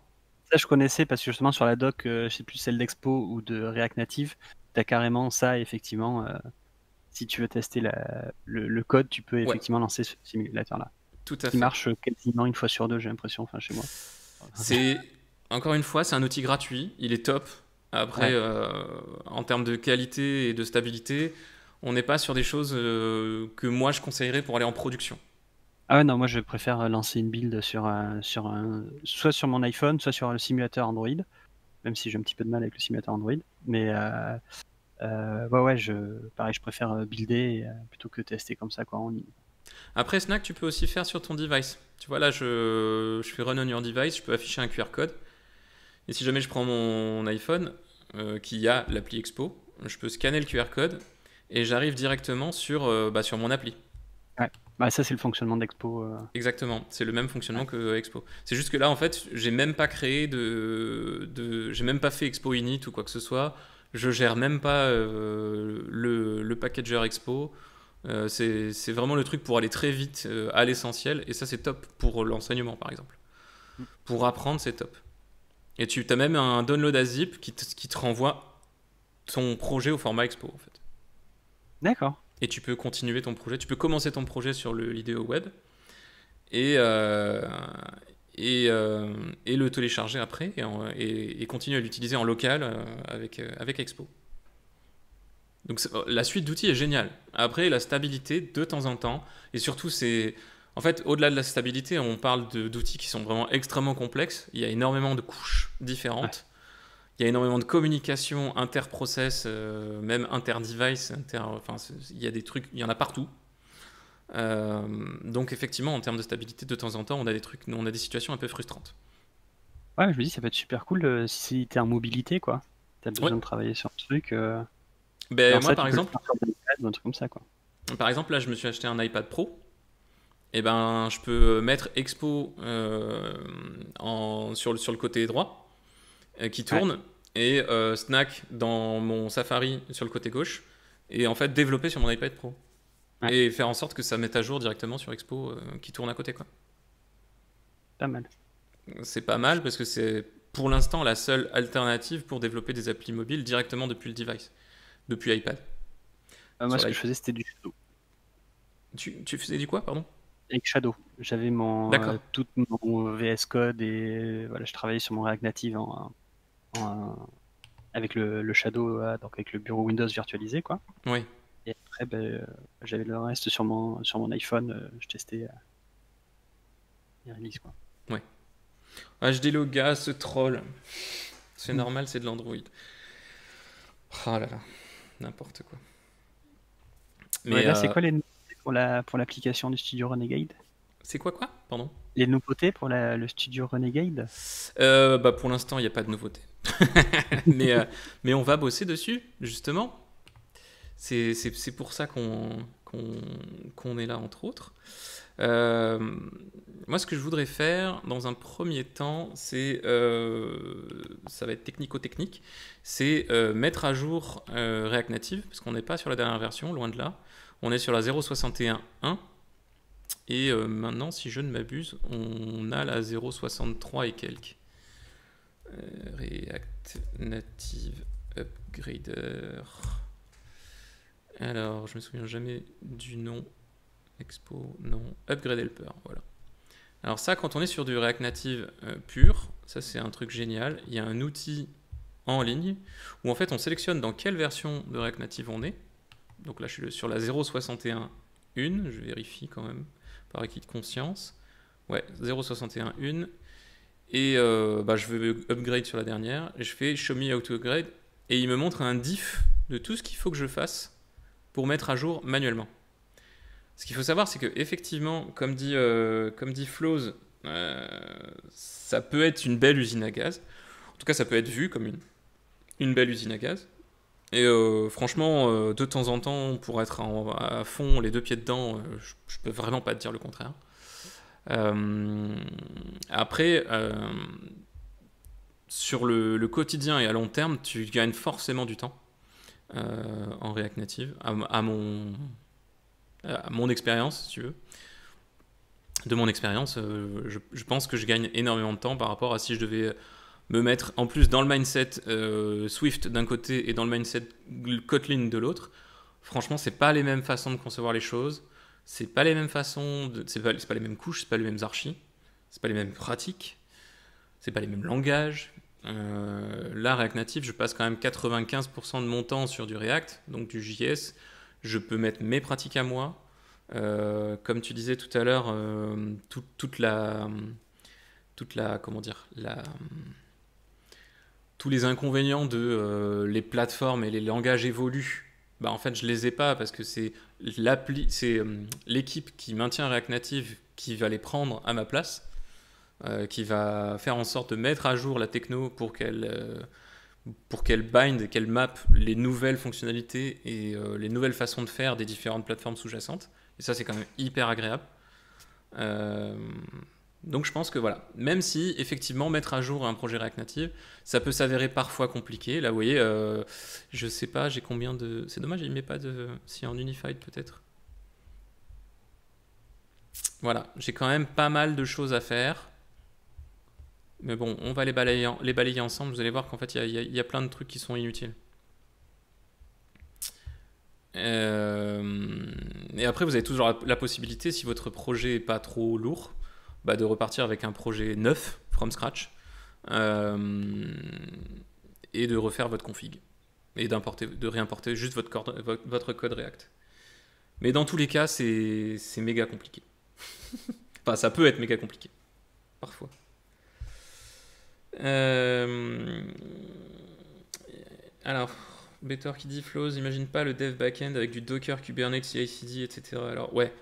Ça, je connaissais parce que justement sur la doc, je sais plus celle d'Expo ou de React Native, tu as carrément ça, effectivement. Si tu veux tester le code, tu peux effectivement lancer ce simulateur-là. Tout à fait. Qui marche quasiment une fois sur deux, j'ai l'impression, enfin chez moi. Encore une fois, c'est un outil gratuit, il est top. Après, en termes de qualité et de stabilité, on n'est pas sur des choses que moi je conseillerais pour aller en production. Ah ouais, non, moi je préfère lancer une build soit sur mon iPhone, soit sur le simulateur Android, même si j'ai un petit peu de mal avec le simulateur Android. Mais pareil, je préfère builder plutôt que tester comme ça, quoi. Après, Snack, tu peux aussi faire sur ton device. Tu vois, là, je fais Run on your device, je peux afficher un QR code. Et si jamais je prends mon iPhone, qui a l'appli Expo, je peux scanner le QR code et j'arrive directement sur mon appli. Ouais, bah, ça c'est le fonctionnement d'Expo. Exactement, c'est le même fonctionnement que Expo. C'est juste que là, en fait, j'ai même pas créé j'ai même pas fait Expo Init ou quoi que ce soit. Je gère même pas le packager Expo. C'est vraiment le truc pour aller très vite à l'essentiel. Et ça, c'est top pour l'enseignement, par exemple. Pour apprendre, c'est top. Et tu as même un download à zip qui te renvoie ton projet au format Expo, en fait. D'accord. Et tu peux continuer ton projet. Tu peux commencer ton projet sur l'IDE web et le télécharger après et continuer à l'utiliser en local avec Expo. Donc la suite d'outils est géniale. Après, la stabilité, de temps en temps, et surtout, c'est... En fait, au-delà de la stabilité, on parle d'outils qui sont vraiment extrêmement complexes. Il y a énormément de couches Ouais. différentes. Il y a énormément de communication inter-process, même inter-device, enfin, il y a des trucs, il y en a partout. Donc effectivement, en termes de stabilité, de temps en temps, on a des trucs, on a des situations un peu frustrantes. Ouais, je me dis, ça peut être super cool si t'es en mobilité, quoi. T'as Oui. besoin de travailler sur un truc. Ben Genre moi, ça, tu peux le faire sur un iPad ou un truc comme ça, quoi. par exemple, là, je me suis acheté un iPad Pro. Et ben, je peux mettre Expo sur le côté droit qui Ouais, tourne et Snack dans mon Safari sur le côté gauche et en fait développer sur mon iPad Pro ouais, et faire en sorte que ça mette à jour directement sur Expo qui tourne à côté quoi. pas mal. C'est pas mal parce que c'est pour l'instant la seule alternative pour développer des applis mobiles directement depuis le device, depuis iPad. Moi, Sur ce que je l'iPad. faisais, c'était du Shadow. Tu faisais du quoi, pardon? Avec Shadow, j'avais D'accord. tout mon VS Code et voilà, je travaillais sur mon React Native avec le Shadow, donc avec le bureau Windows virtualisé, quoi. Oui. Et après, j'avais le reste sur mon iPhone, je testais les releases, quoi. Ouais. HD Loga, ce troll. C'est normal, c'est de l'Android. Oh là là, n'importe quoi. Ouais, Mais là, c'est quoi les nouveautés pour l'application du Studio Renegade? c'est quoi pardon? Les nouveautés pour le Studio Renegade? Bah pour l'instant, il n'y a pas de nouveauté. mais, mais on va bosser dessus, justement. C'est pour ça qu'on est là, entre autres. Euh, Moi, ce que je voudrais faire dans un premier temps, ça va être technico-technique, c'est mettre à jour React Native, parce qu'on n'est pas sur la dernière version, loin de là. On est sur la 0.61.1. Et maintenant, si je ne m'abuse, on a la 0.63 et quelques. React Native Upgrader. Alors, je me souviens jamais du nom. Expo, non. Upgrade Helper, voilà. Alors ça, quand on est sur du React Native pur, ça c'est un truc génial. Il y a un outil en ligne où en fait on sélectionne dans quelle version de React Native on est. Donc là, je suis sur la 0.61.1. Je vérifie quand même par acquis de conscience. Ouais, 0.61.1. Et bah, je veux upgrade sur la dernière. Et je fais show me how to upgrade. Et il me montre un diff de tout ce qu'il faut que je fasse pour mettre à jour manuellement. Ce qu'il faut savoir, c'est que effectivement, comme dit Flows, ça peut être une belle usine à gaz. En tout cas, ça peut être vu comme une belle usine à gaz. Et franchement, de temps en temps, pour être à fond, les deux pieds dedans, je peux vraiment pas te dire le contraire. Après, sur le quotidien et à long terme, tu gagnes forcément du temps en React Native, à mon expérience, si tu veux. De mon expérience, je pense que je gagne énormément de temps par rapport à si je devais me mettre en plus dans le mindset Swift d'un côté et dans le mindset Kotlin de l'autre. Franchement, c'est pas les mêmes façons de concevoir les choses, c'est pas les mêmes façons, c'est pas les mêmes couches, c'est pas les mêmes archis, c'est pas les mêmes pratiques, c'est pas les mêmes langages. Là, React Native, je passe quand même 95% de mon temps sur du React, donc du JS. Je peux mettre mes pratiques à moi. Comme tu disais tout à l'heure, comment dire, tous les inconvénients de les plateformes et les langages évoluent, bah en fait je les ai pas parce que c'est l'équipe qui maintient React Native qui va les prendre à ma place, qui va faire en sorte de mettre à jour la techno pour qu'elle bind et qu'elle map les nouvelles fonctionnalités et les nouvelles façons de faire des différentes plateformes sous-jacentes. Et ça, c'est quand même hyper agréable. Euh, donc je pense que voilà, même si effectivement mettre à jour un projet React Native, ça peut s'avérer parfois compliqué. Là, vous voyez, je sais pas, j'ai combien de... C'est dommage, il met pas de... Si en Unified peut-être. Voilà, j'ai quand même pas mal de choses à faire. Mais bon, on va les balayer ensemble. Vous allez voir qu'en fait, il y a plein de trucs qui sont inutiles. Et après, vous avez toujours la possibilité, si votre projet est pas trop lourd, bah, de repartir avec un projet neuf, from scratch, et de refaire votre config. et de réimporter juste votre code React. Mais dans tous les cas, c'est méga compliqué. Enfin, ça peut être méga compliqué, parfois. Alors, Better qui dit Flows, imagine pas le dev backend avec du Docker, Kubernetes, CI/CD, etc. Alors, ouais.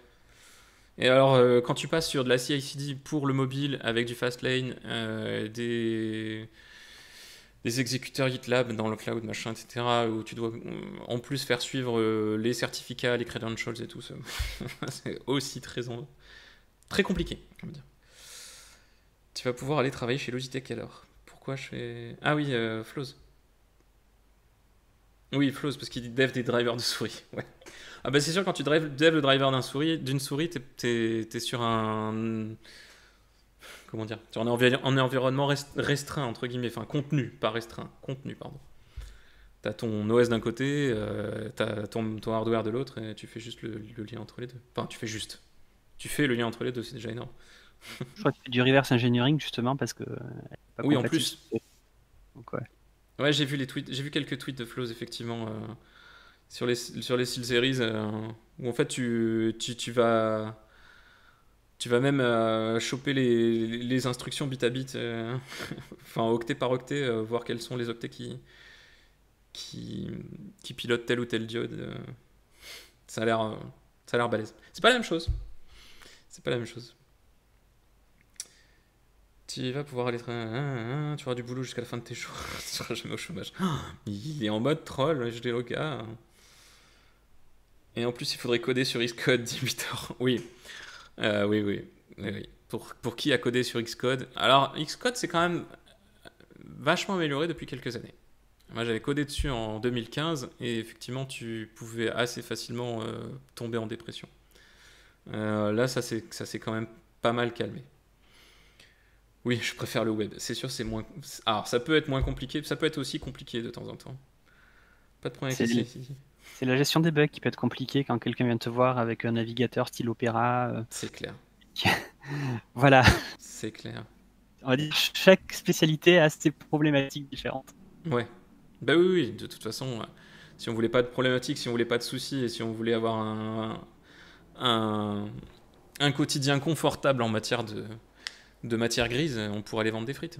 Et alors, quand tu passes sur de la CI/CD pour le mobile avec du Fastlane, des exécuteurs GitLab dans le cloud, machin, etc., où tu dois en plus faire suivre les certificats, les credentials et tout ça, c'est aussi très compliqué, on va dire. Tu vas pouvoir aller travailler chez Logitech alors. Pourquoi je fais... Ah oui, Flows. Oui, Flows, parce qu'il dit dev des drivers de souris. Ouais. Ah bah c'est sûr, quand tu dev le driver d'une souris, t'es sur un... Comment dire? Sur un environnement restreint, entre guillemets. Enfin, contenu, pas restreint. Contenu, pardon. T'as ton OS d'un côté, t'as ton hardware de l'autre, et tu fais juste le lien entre les deux. Enfin, tu fais juste. Tu fais le lien entre les deux, c'est déjà énorme. Je crois que c'est du reverse engineering justement parce que pas Oui, en compatible. plus. Donc, ouais. Ouais, j'ai vu quelques tweets de Flows effectivement sur les Steel Series où en fait tu vas même choper les instructions bit à bit, enfin octet par octet, voir quels sont les octets qui pilotent telle ou telle diode. Ça a l'air balèze. C'est pas la même chose. C'est pas la même chose. Tu vas pouvoir aller tu auras du boulot jusqu'à la fin de tes jours. Tu seras jamais au chômage. Il est en mode troll, je dis le gars. Et en plus, il faudrait coder sur Xcode 18 heures. Oui. Oui. Pour qui a codé sur Xcode? Alors, Xcode, c'est quand même vachement amélioré depuis quelques années. Moi, j'avais codé dessus en 2015 et effectivement, tu pouvais assez facilement tomber en dépression. Là, ça s'est quand même pas mal calmé. Oui, je préfère le web. C'est sûr, c'est moins. Alors, ça peut être moins compliqué, ça peut être aussi compliqué de temps en temps. Pas de problème avec les CI/CD. C'est la gestion des bugs qui peut être compliquée quand quelqu'un vient te voir avec un navigateur style Opera. C'est clair. Voilà. C'est clair. On va dire chaque spécialité a ses problématiques différentes. Ouais. Bah oui, de toute façon, si on voulait pas de problématiques, si on voulait pas de soucis et si on voulait avoir un quotidien confortable en matière de matière grise, on pourrait aller vendre des frites.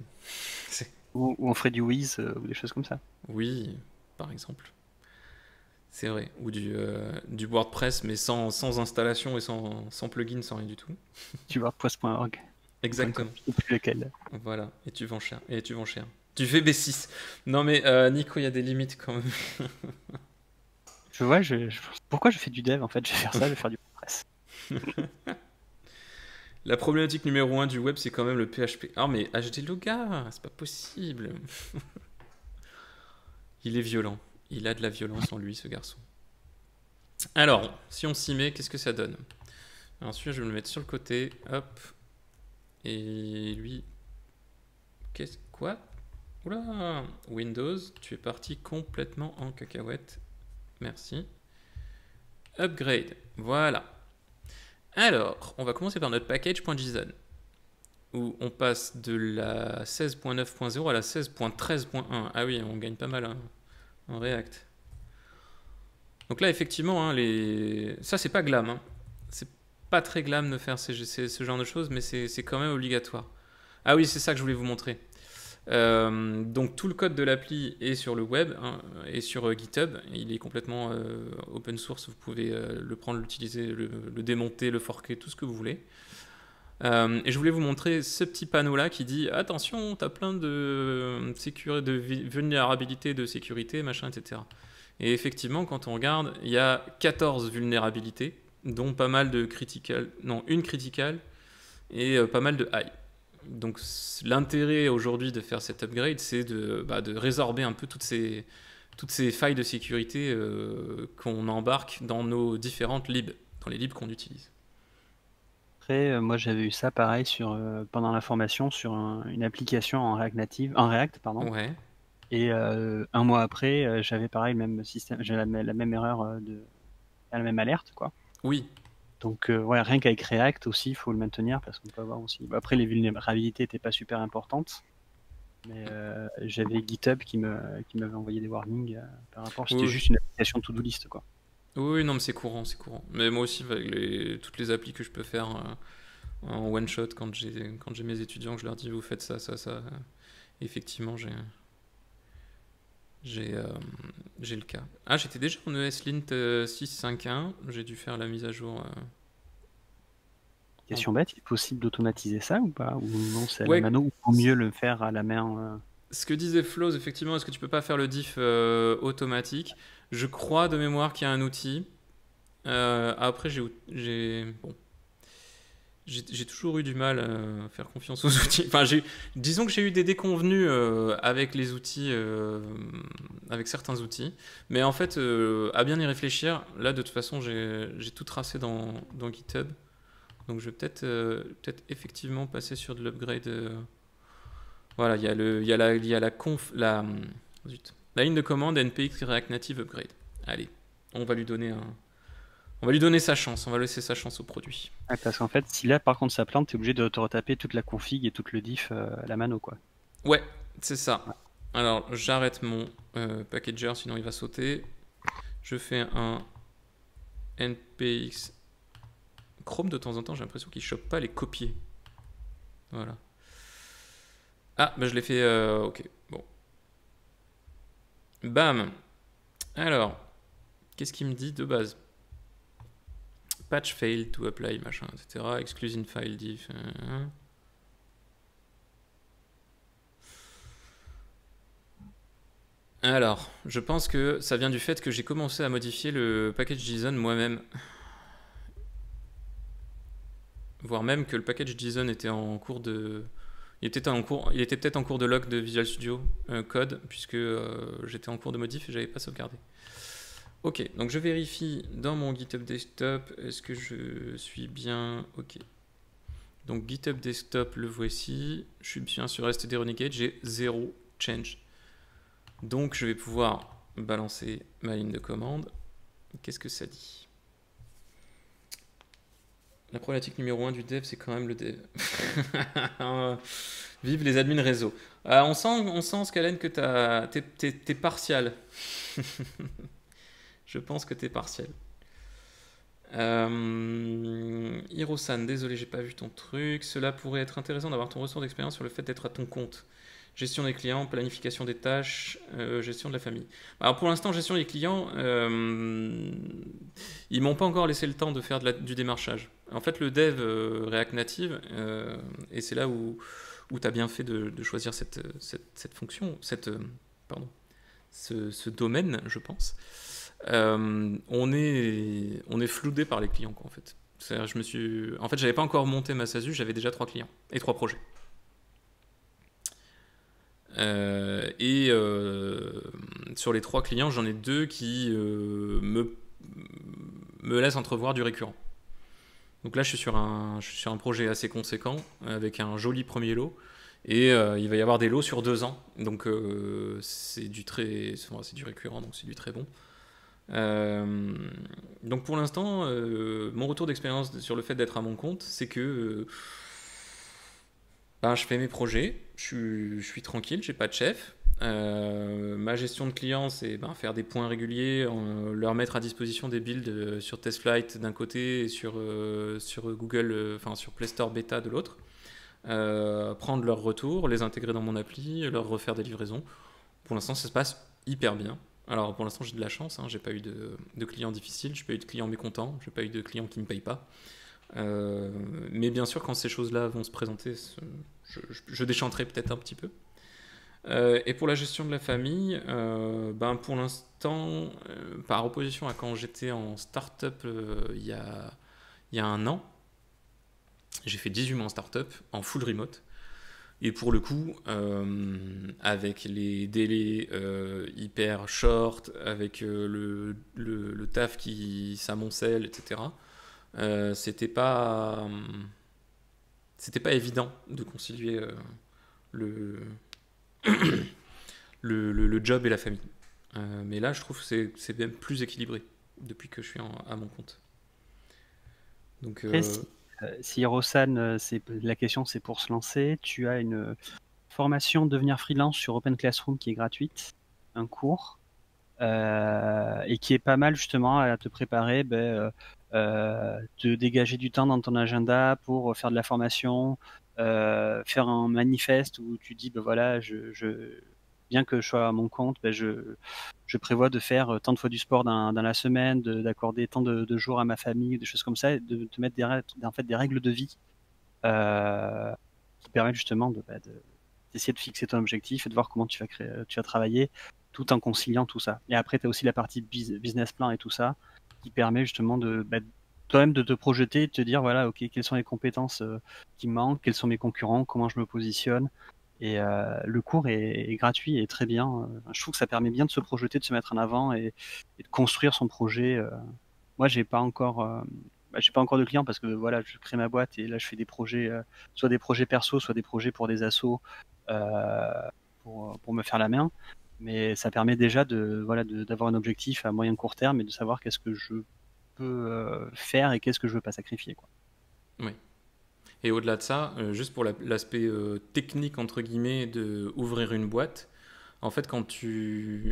Ou on ferait du Wiz ou des choses comme ça. Oui, par exemple. C'est vrai. Ou du WordPress, mais sans installation et sans plugin, sans rien du tout. Du WordPress.org. Exactement. Je sais plus lequel. Voilà. Et tu vends cher. Tu fais B6. Non mais Nico, il y a des limites quand même. Je vois, pourquoi je fais du dev en fait? Je vais faire ça, je vais faire du WordPress. La problématique numéro 1 du web, c'est quand même le PHP. Ah mais HD Loga, c'est pas possible. Il est violent. Il a de la violence en lui, ce garçon. Alors, si on s'y met, qu'est-ce que ça donne? Alors celui-là, je vais me le mettre sur le côté. Hop. Et lui... Quoi? Oula! Windows, tu es parti complètement en cacahuète. Merci. Upgrade. Voilà. Alors, on va commencer par notre package.json, où on passe de la 16.9.0 à la 16.13.1. Ah oui, on gagne pas mal hein, en React. Donc là, effectivement, hein, ça, c'est pas glam. Hein. C'est pas très glam de faire ce genre de choses, mais c'est quand même obligatoire. Ah oui, c'est ça que je voulais vous montrer. Donc tout le code de l'appli est sur le web hein, et sur GitHub. Il est complètement open source. Vous pouvez le prendre, l'utiliser, le démonter, le forker, tout ce que vous voulez. Et je voulais vous montrer ce petit panneau là qui dit attention, t'as plein de vulnérabilités de sécurité, machin, etc. Et effectivement, quand on regarde, il y a 14 vulnérabilités, dont pas mal de critical, non, une critical et pas mal de high. Donc l'intérêt aujourd'hui de faire cet upgrade, c'est de résorber un peu toutes ces failles de sécurité qu'on embarque dans nos différentes libs, dans les libs qu'on utilise. Après, moi j'avais eu ça pareil pendant la formation sur une application en React, pardon. Ouais. Et un mois après, j'avais pareil le même système, j'avais la même erreur la même alerte, quoi. Oui. Donc ouais, rien qu'avec React aussi, il faut le maintenir parce qu'on peut avoir aussi. Après, les vulnérabilités n'étaient pas super importantes. Mais j'avais GitHub qui m'avait envoyé des warnings par rapport. C'était Oui, juste une application to-do list, quoi. oui, oui, non, mais c'est courant, c'est courant. Mais moi aussi, avec toutes les applis que je peux faire en one shot quand j'ai mes étudiants, que je leur dis vous faites ça, ça, ça. Effectivement, j'ai euh, j'ai le cas. Ah, j'étais déjà en ESLint 6.5.1. J'ai dû faire la mise à jour. Question bête, il est possible d'automatiser ça ou pas? Ou non, c'est à la Ouais, mano, ou vaut mieux le faire à la main? ce que disait Flows, effectivement, est-ce que tu peux pas faire le diff automatique? Je crois de mémoire qu'il y a un outil. Après, bon, j'ai toujours eu du mal à faire confiance aux outils. Enfin, disons que j'ai eu des déconvenues avec les outils, avec certains outils. Mais en fait, à bien y réfléchir, là, de toute façon, j'ai tout tracé dans GitHub. Donc, je vais peut-être effectivement passer sur de l'upgrade. Voilà, il y a la conf, zut, la ligne de commande npx React Native upgrade. Allez, on va lui donner on va lui donner sa chance. On va laisser sa chance au produit. Ouais, parce qu'en fait, si là par contre ça plante, t'es obligé de te retaper toute la config et tout le diff à la mano, quoi. Ouais, c'est ça. Ouais. Alors, j'arrête mon packager, sinon il va sauter. Je fais un npx Chrome de temps en temps, j'ai l'impression qu'il chope pas les copier. Voilà. Ah, bah je l'ai fait. Ok, bon. Bam. Alors, qu'est-ce qu'il me dit de base? Patch failed to apply, machin, etc. Exclusion file diff. Alors, je pense que ça vient du fait que j'ai commencé à modifier le package JSON moi-même. Voire même que le package JSON était en cours de. Il était peut-être en cours de lock de Visual Studio Code, puisque j'étais en cours de modif et j'avais pas sauvegardé. Ok, donc je vérifie dans mon GitHub Desktop, est-ce que je suis bien. Ok. Donc GitHub Desktop, le voici. Je suis bien sur STD Renegade, j'ai 0 change. Donc je vais pouvoir balancer ma ligne de commande. Qu'est-ce que ça dit? La problématique numéro 1 du dev, c'est quand même le dev. Vive les admins réseau. On sent Scalen, que t'es partial. Je pense que t'es partial. Hirosan, désolé, j'ai pas vu ton truc. Cela pourrait être intéressant d'avoir ton retour d'expérience sur le fait d'être à ton compte. Gestion des clients, planification des tâches, gestion de la famille. Alors pour l'instant, gestion des clients, ils m'ont pas encore laissé le temps de faire du démarchage. En fait, le dev React Native, et c'est là où tu as bien fait de choisir cette fonction, pardon, ce domaine, je pense. On est floudé par les clients, quoi, en fait. En fait, j'avais pas encore monté ma SASU, j'avais déjà 3 clients et 3 projets. Sur les 3 clients, j'en ai 2 qui me laissent entrevoir du récurrent. Donc là, je suis sur un projet assez conséquent, avec un joli premier lot. Et il va y avoir des lots sur 2 ans. Donc c'est du récurrent, donc c'est du très bon. Donc pour l'instant, mon retour d'expérience sur le fait d'être à mon compte, c'est que je fais mes projets, je suis tranquille, j'ai pas de chef. Ma gestion de clients, c'est faire des points réguliers, leur mettre à disposition des builds sur TestFlight d'un côté et sur Google, sur Play Store Beta de l'autre. Prendre leurs retours, les intégrer dans mon appli, leur refaire des livraisons. Pour l'instant, ça se passe hyper bien. Alors pour l'instant, j'ai de la chance, j'ai pas eu de clients difficiles, j'ai pas eu de clients mécontents, j'ai pas eu de clients qui me payent pas. Mais bien sûr, quand ces choses-là vont se présenter, je déchanterai peut-être un petit peu. Et pour la gestion de la famille, pour l'instant, par opposition à quand j'étais en start-up il y a un an, j'ai fait 18 mois en start-up, en full remote. Et pour le coup, avec les délais hyper short, avec le taf qui s'amoncelle, etc., c'était pas évident de concilier le, le job et la famille. Mais là, je trouve que c'est même plus équilibré depuis que je suis à mon compte. Donc, Après, si Hirosan, la question c'est pour se lancer, tu as une formation Devenir freelance sur Open Classroom qui est gratuite, un cours, et qui est pas mal justement à te préparer, te dégager du temps dans ton agenda pour faire de la formation, faire un manifeste où tu dis, voilà, bien que je sois à mon compte, je prévois de faire tant de fois du sport dans la semaine, d'accorder tant de jours à ma famille, des choses comme ça, et de te mettre en fait, des règles de vie qui permettent justement d'essayer de fixer ton objectif et de voir comment tu vas travailler tout en conciliant tout ça. Et après, tu as aussi la partie business plan et tout ça qui permet justement toi-même de te projeter et de te dire, voilà, ok, quelles sont les compétences qui me manquent, quels sont mes concurrents, comment je me positionne. Et le cours est gratuit et très bien. Je trouve que ça permet bien de se projeter, de se mettre en avant et de construire son projet. Moi, j'ai pas encore de clients parce que voilà, je crée ma boîte et là, je fais des projets, soit des projets perso, soit des projets pour des assos euh, pour me faire la main. Mais ça permet déjà d'avoir un objectif à moyen court terme et de savoir qu'est-ce que je peux faire et qu'est-ce que je veux pas sacrifier, quoi. Oui. Et au-delà de ça, juste pour l'aspect technique, entre guillemets, de ouvrir une boîte, en fait,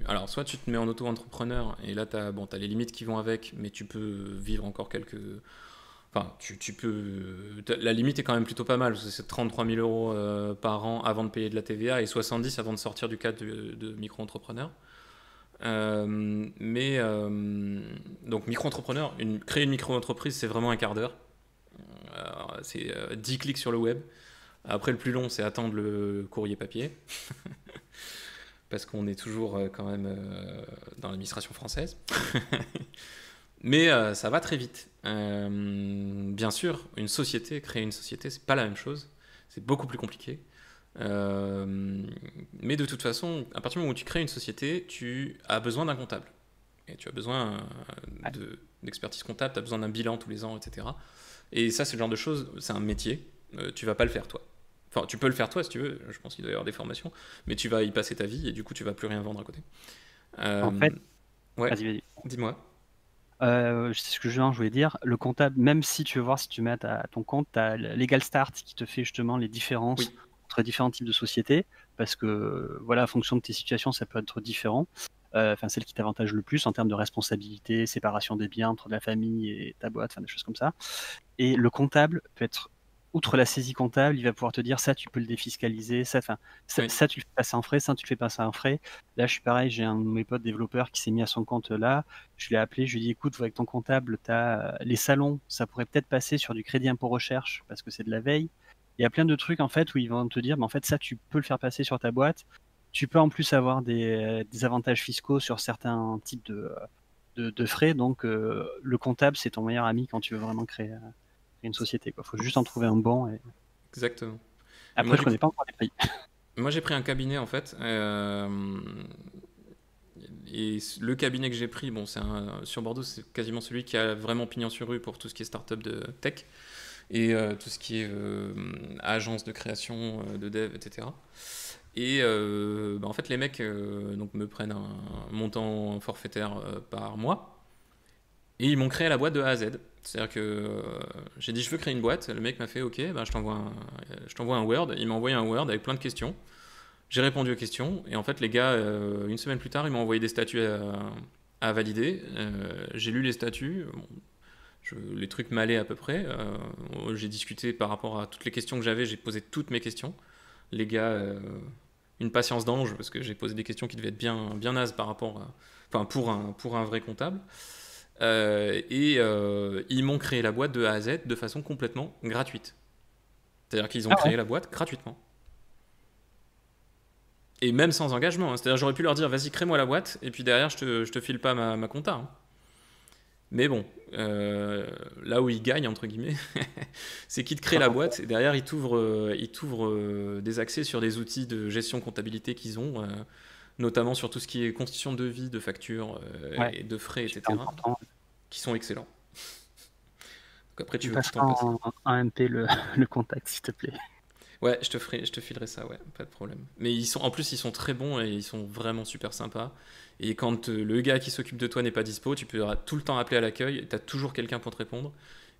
alors, soit tu te mets en auto-entrepreneur, et là, t'as les limites qui vont avec, mais tu peux vivre encore quelques... Enfin, tu peux... La limite est quand même plutôt pas mal, parce que c'est 33 000 euros par an avant de payer de la TVA, et 70 avant de sortir du cadre de micro-entrepreneur. Donc, micro-entrepreneur, créer une micro-entreprise, c'est vraiment un quart d'heure. C'est 10 clics sur le web. Après, le plus long, c'est attendre le courrier papier. Parce qu'on est toujours quand même dans l'administration française. Mais ça va très vite. Bien sûr, créer une société, c'est pas la même chose. C'est beaucoup plus compliqué. Mais de toute façon, à partir du moment où tu crées une société, tu as besoin d'un comptable. Et tu as besoin d'expertise comptable, tu as besoin d'un bilan tous les ans, etc. Et ça, c'est le genre de choses, c'est un métier. Tu vas pas le faire toi. Enfin, tu peux le faire toi si tu veux, je pense qu'il doit y avoir des formations, mais tu vas y passer ta vie et du coup, tu vas plus rien vendre à côté. En fait, Ouais, vas-y. dis-moi. C'est ce que je voulais dire. Le comptable, même si tu veux voir si tu mets à ton compte, tu as Legal Start qui te fait justement les différences Oui. entre différents types de sociétés, parce que voilà, en fonction de tes situations, ça peut être différent. Enfin, celle qui t'avantage le plus en termes de responsabilité, séparation des biens entre la famille et ta boîte, enfin des choses comme ça. Et le comptable peut être, outre la saisie comptable, il va pouvoir te dire ça, tu peux le défiscaliser, ça, enfin, Oui. ça tu le fais passer en frais, ça tu le fais passer en frais. Là, je suis pareil, j'ai un de mes potes développeurs qui s'est mis à son compte là. Je l'ai appelé, je lui ai dit écoute, avec ton comptable, tu as les salons, ça pourrait peut-être passer sur du crédit impôt recherche parce que c'est de la veille. Il y a plein de trucs en fait où ils vont te dire, en fait, ça tu peux le faire passer sur ta boîte. Tu peux en plus avoir des avantages fiscaux sur certains types de frais. Donc, le comptable, c'est ton meilleur ami quand tu veux vraiment créer une société. Il faut juste en trouver un bon. Et... Exactement. Après, Moi, je connais pas encore les prix. Moi, j'ai pris un cabinet en fait. Et le cabinet que j'ai pris, bon, sur Bordeaux, c'est quasiment celui qui a vraiment pignon sur rue pour tout ce qui est start-up de tech et tout ce qui est agence de création, de dev, etc. Et en fait, les mecs donc me prennent un montant forfaitaire par mois et ils m'ont créé la boîte de A à Z. C'est-à-dire que j'ai dit je veux créer une boîte, le mec m'a fait ok, je t'envoie un Word, il m'a envoyé un Word avec plein de questions. J'ai répondu aux questions et en fait les gars, une semaine plus tard, ils m'ont envoyé des statuts à valider. J'ai lu les statuts, les trucs m'allaient à peu près. J'ai discuté par rapport à toutes les questions que j'avais, j'ai posé toutes mes questions. Les gars, une patience d'ange parce que j'ai posé des questions qui devaient être bien nazes par rapport enfin pour un vrai comptable. Ils m'ont créé la boîte de A à Z de façon complètement gratuite. C'est-à-dire qu'ils ont créé la boîte gratuitement. Et même sans engagement. Hein. C'est-à-dire j'aurais pu leur dire vas-y crée-moi la boîte et puis derrière je te file pas ma compta. Hein. Mais bon, là où ils gagnent entre guillemets, c'est qu'ils te créent la boîte et derrière ils t'ouvrent des accès sur des outils de gestion comptabilité qu'ils ont, notamment sur tout ce qui est constitution de devis, de factures et de frais, etc. Qui sont excellents. Donc après tu veux tout en passer. En MP le contact s'il te plaît. Ouais, je te filerai ça, ouais, pas de problème. Mais en plus, ils sont très bons et ils sont vraiment super sympas. Et quand le gars qui s'occupe de toi n'est pas dispo, tu peux tout le temps appeler à l'accueil. T'as toujours quelqu'un pour te répondre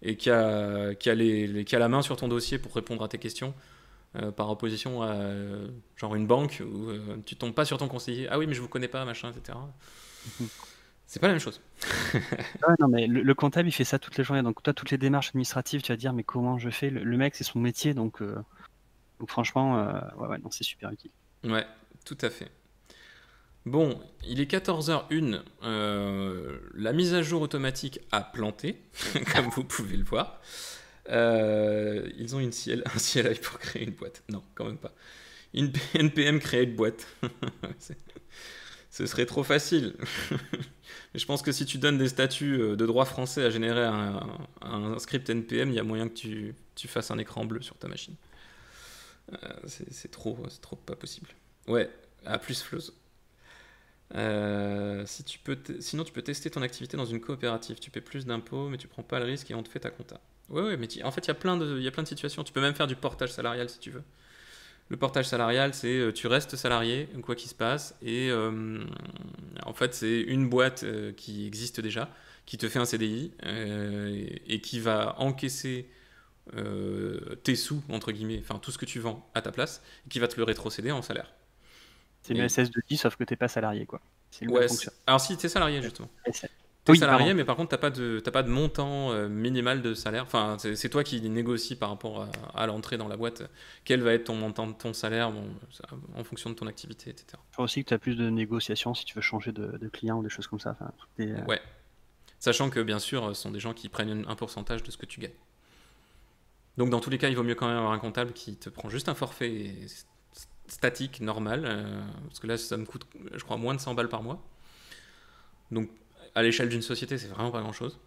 et qui a la main sur ton dossier pour répondre à tes questions. par opposition à genre une banque où tu tombes pas sur ton conseiller. Ah oui, mais je vous connais pas, machin, etc. Mhm. C'est pas la même chose. Ouais, non, mais le comptable, il fait ça toute la journée. Donc, toi, toutes les démarches administratives, tu vas dire, mais comment je fais? Le mec, c'est son métier. Donc franchement, ouais, non, c'est super utile. Ouais, tout à fait. Bon, il est 14h01. La mise à jour automatique a planté, comme vous pouvez le voir. Ils ont un CLI pour créer une boîte. Non, quand même pas. Une NPM créer une boîte. Ce serait trop facile. Mais je pense que si tu donnes des statuts de droit français à générer un script NPM, il y a moyen que tu fasses un écran bleu sur ta machine. C'est trop pas possible. Ouais, à plus Flows. Sinon, tu peux tester ton activité dans une coopérative. Tu paies plus d'impôts, mais tu prends pas le risque et on te fait ta compta. Ouais, mais en fait, il y a plein de situations. Tu peux même faire du portage salarial si tu veux. Le portage salarial, c'est tu restes salarié, quoi qu'il se passe, et en fait, c'est une boîte qui existe déjà, qui te fait un CDI et qui va encaisser tes sous, entre guillemets, enfin tout ce que tu vends à ta place, et qui va te le rétrocéder en salaire. C'est une Et SS2I, sauf que t'es pas salarié, quoi. C'est le même ouais, fonctionnement. alors si t'es salarié justement. SS. T'es Oui, pardon. salarié, mais par contre, t'as pas de montant minimal de salaire. Enfin, c'est toi qui négocies par rapport à l'entrée dans la boîte. Quel va être ton montant de ton salaire en fonction de ton activité, etc. Je crois aussi que tu as plus de négociations si tu veux changer de client ou des choses comme ça. Enfin, Ouais. Sachant que, bien sûr, ce sont des gens qui prennent un pourcentage de ce que tu gagnes. Donc, dans tous les cas, il vaut mieux quand même avoir un comptable qui te prend juste un forfait statique, normal. Parce que là, ça me coûte, je crois, moins de 100 balles par mois. Donc, à l'échelle d'une société, c'est vraiment pas grand-chose.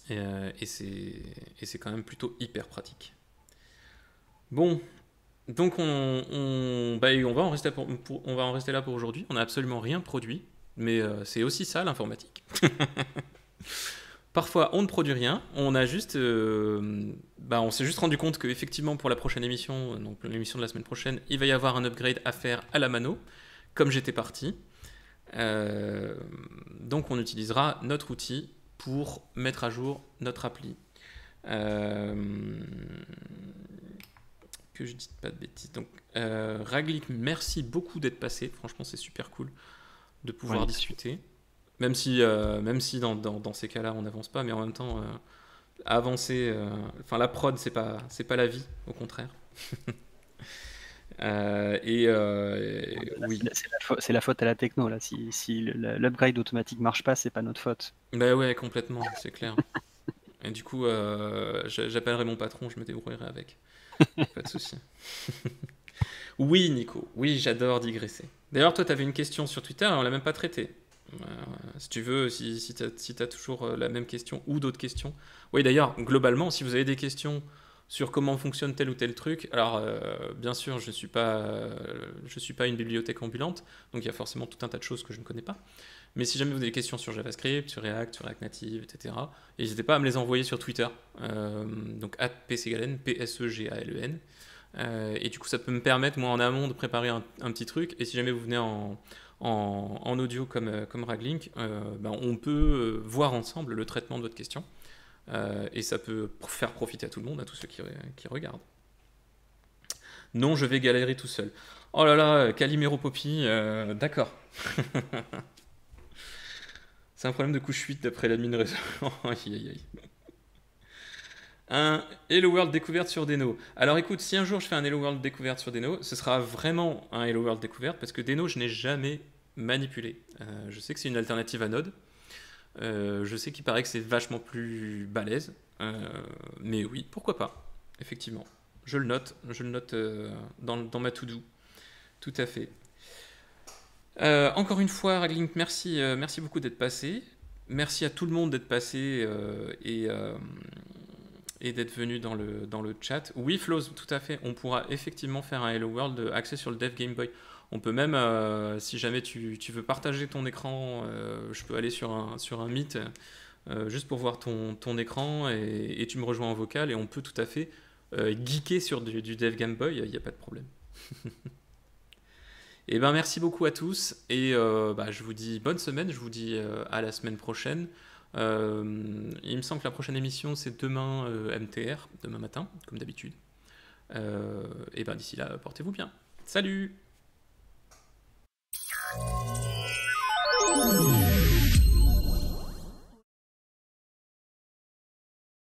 Et c'est quand même plutôt hyper pratique. Bon, donc on va en rester, on va en rester là pour aujourd'hui. On n'a absolument rien produit, mais c'est aussi ça l'informatique. Parfois, on ne produit rien. On s'est juste rendu compte qu'effectivement, pour la prochaine émission, donc l'émission de la semaine prochaine, il va y avoir un upgrade à faire à la mano, comme j'étais parti. Donc, on utilisera notre outil pour mettre à jour notre appli. Que je dise pas de bêtises. Donc, Raglik, merci beaucoup d'être passé. Franchement, c'est super cool de pouvoir discuter. Même si dans ces cas-là, on n'avance pas, mais en même temps, avancer. Enfin, la prod, c'est pas la vie, au contraire. Oui. C'est la faute à la techno là. Si l'upgrade automatique marche pas, c'est pas notre faute. Bah ouais, complètement, c'est clair. Et du coup, j'appellerai mon patron, je me débrouillerai avec. Pas de souci. Oui, Nico. Oui, j'adore digresser. D'ailleurs, toi, tu avais une question sur Twitter et on l'a même pas traitée. Si tu veux, si tu as toujours la même question ou d'autres questions. Oui, d'ailleurs, globalement, si vous avez des questions sur comment fonctionne tel ou tel truc, alors bien sûr, je suis pas une bibliothèque ambulante, donc il y a forcément tout un tas de choses que je ne connais pas. Mais si jamais vous avez des questions sur JavaScript, sur React Native, etc., n'hésitez pas à me les envoyer sur Twitter. Donc @pcgalen, PSEGALEN. Et du coup, ça peut me permettre, moi, en amont, de préparer un petit truc. Et si jamais vous venez en audio comme Raglink, on peut voir ensemble le traitement de votre question. Et ça peut faire profiter à tout le monde, à tous ceux qui regardent. Non, je vais galérer tout seul. Oh là là, Calimero Poppy, d'accord. C'est un problème de couche 8 d'après l'admin réseau. Aïe aïe aïe. Un Hello World découverte sur Deno. Alors écoute, si un jour je fais un Hello World découverte sur Deno, ce sera vraiment un Hello World découverte parce que Deno, je n'ai jamais manipulé. Je sais que c'est une alternative à Node. Je sais qu'il paraît que c'est vachement plus balèze. Mais oui, pourquoi pas. Effectivement. Je le note dans ma to-do. Tout à fait. Encore une fois, Raglink, merci beaucoup d'être passé. Merci à tout le monde d'être passé et d'être venu dans le chat. Oui, Flows, tout à fait. On pourra effectivement faire un Hello World axé sur le Dev Game Boy. On peut même, si jamais tu veux partager ton écran, je peux aller sur un Meet juste pour voir ton écran et tu me rejoins en vocal et on peut tout à fait geeker sur du Dev Game Boy, il n'y a pas de problème. Et ben merci beaucoup à tous et je vous dis bonne semaine, je vous dis à la semaine prochaine. Il me semble que la prochaine émission c'est demain MTR, demain matin, comme d'habitude. Et ben d'ici là, portez-vous bien. Salut!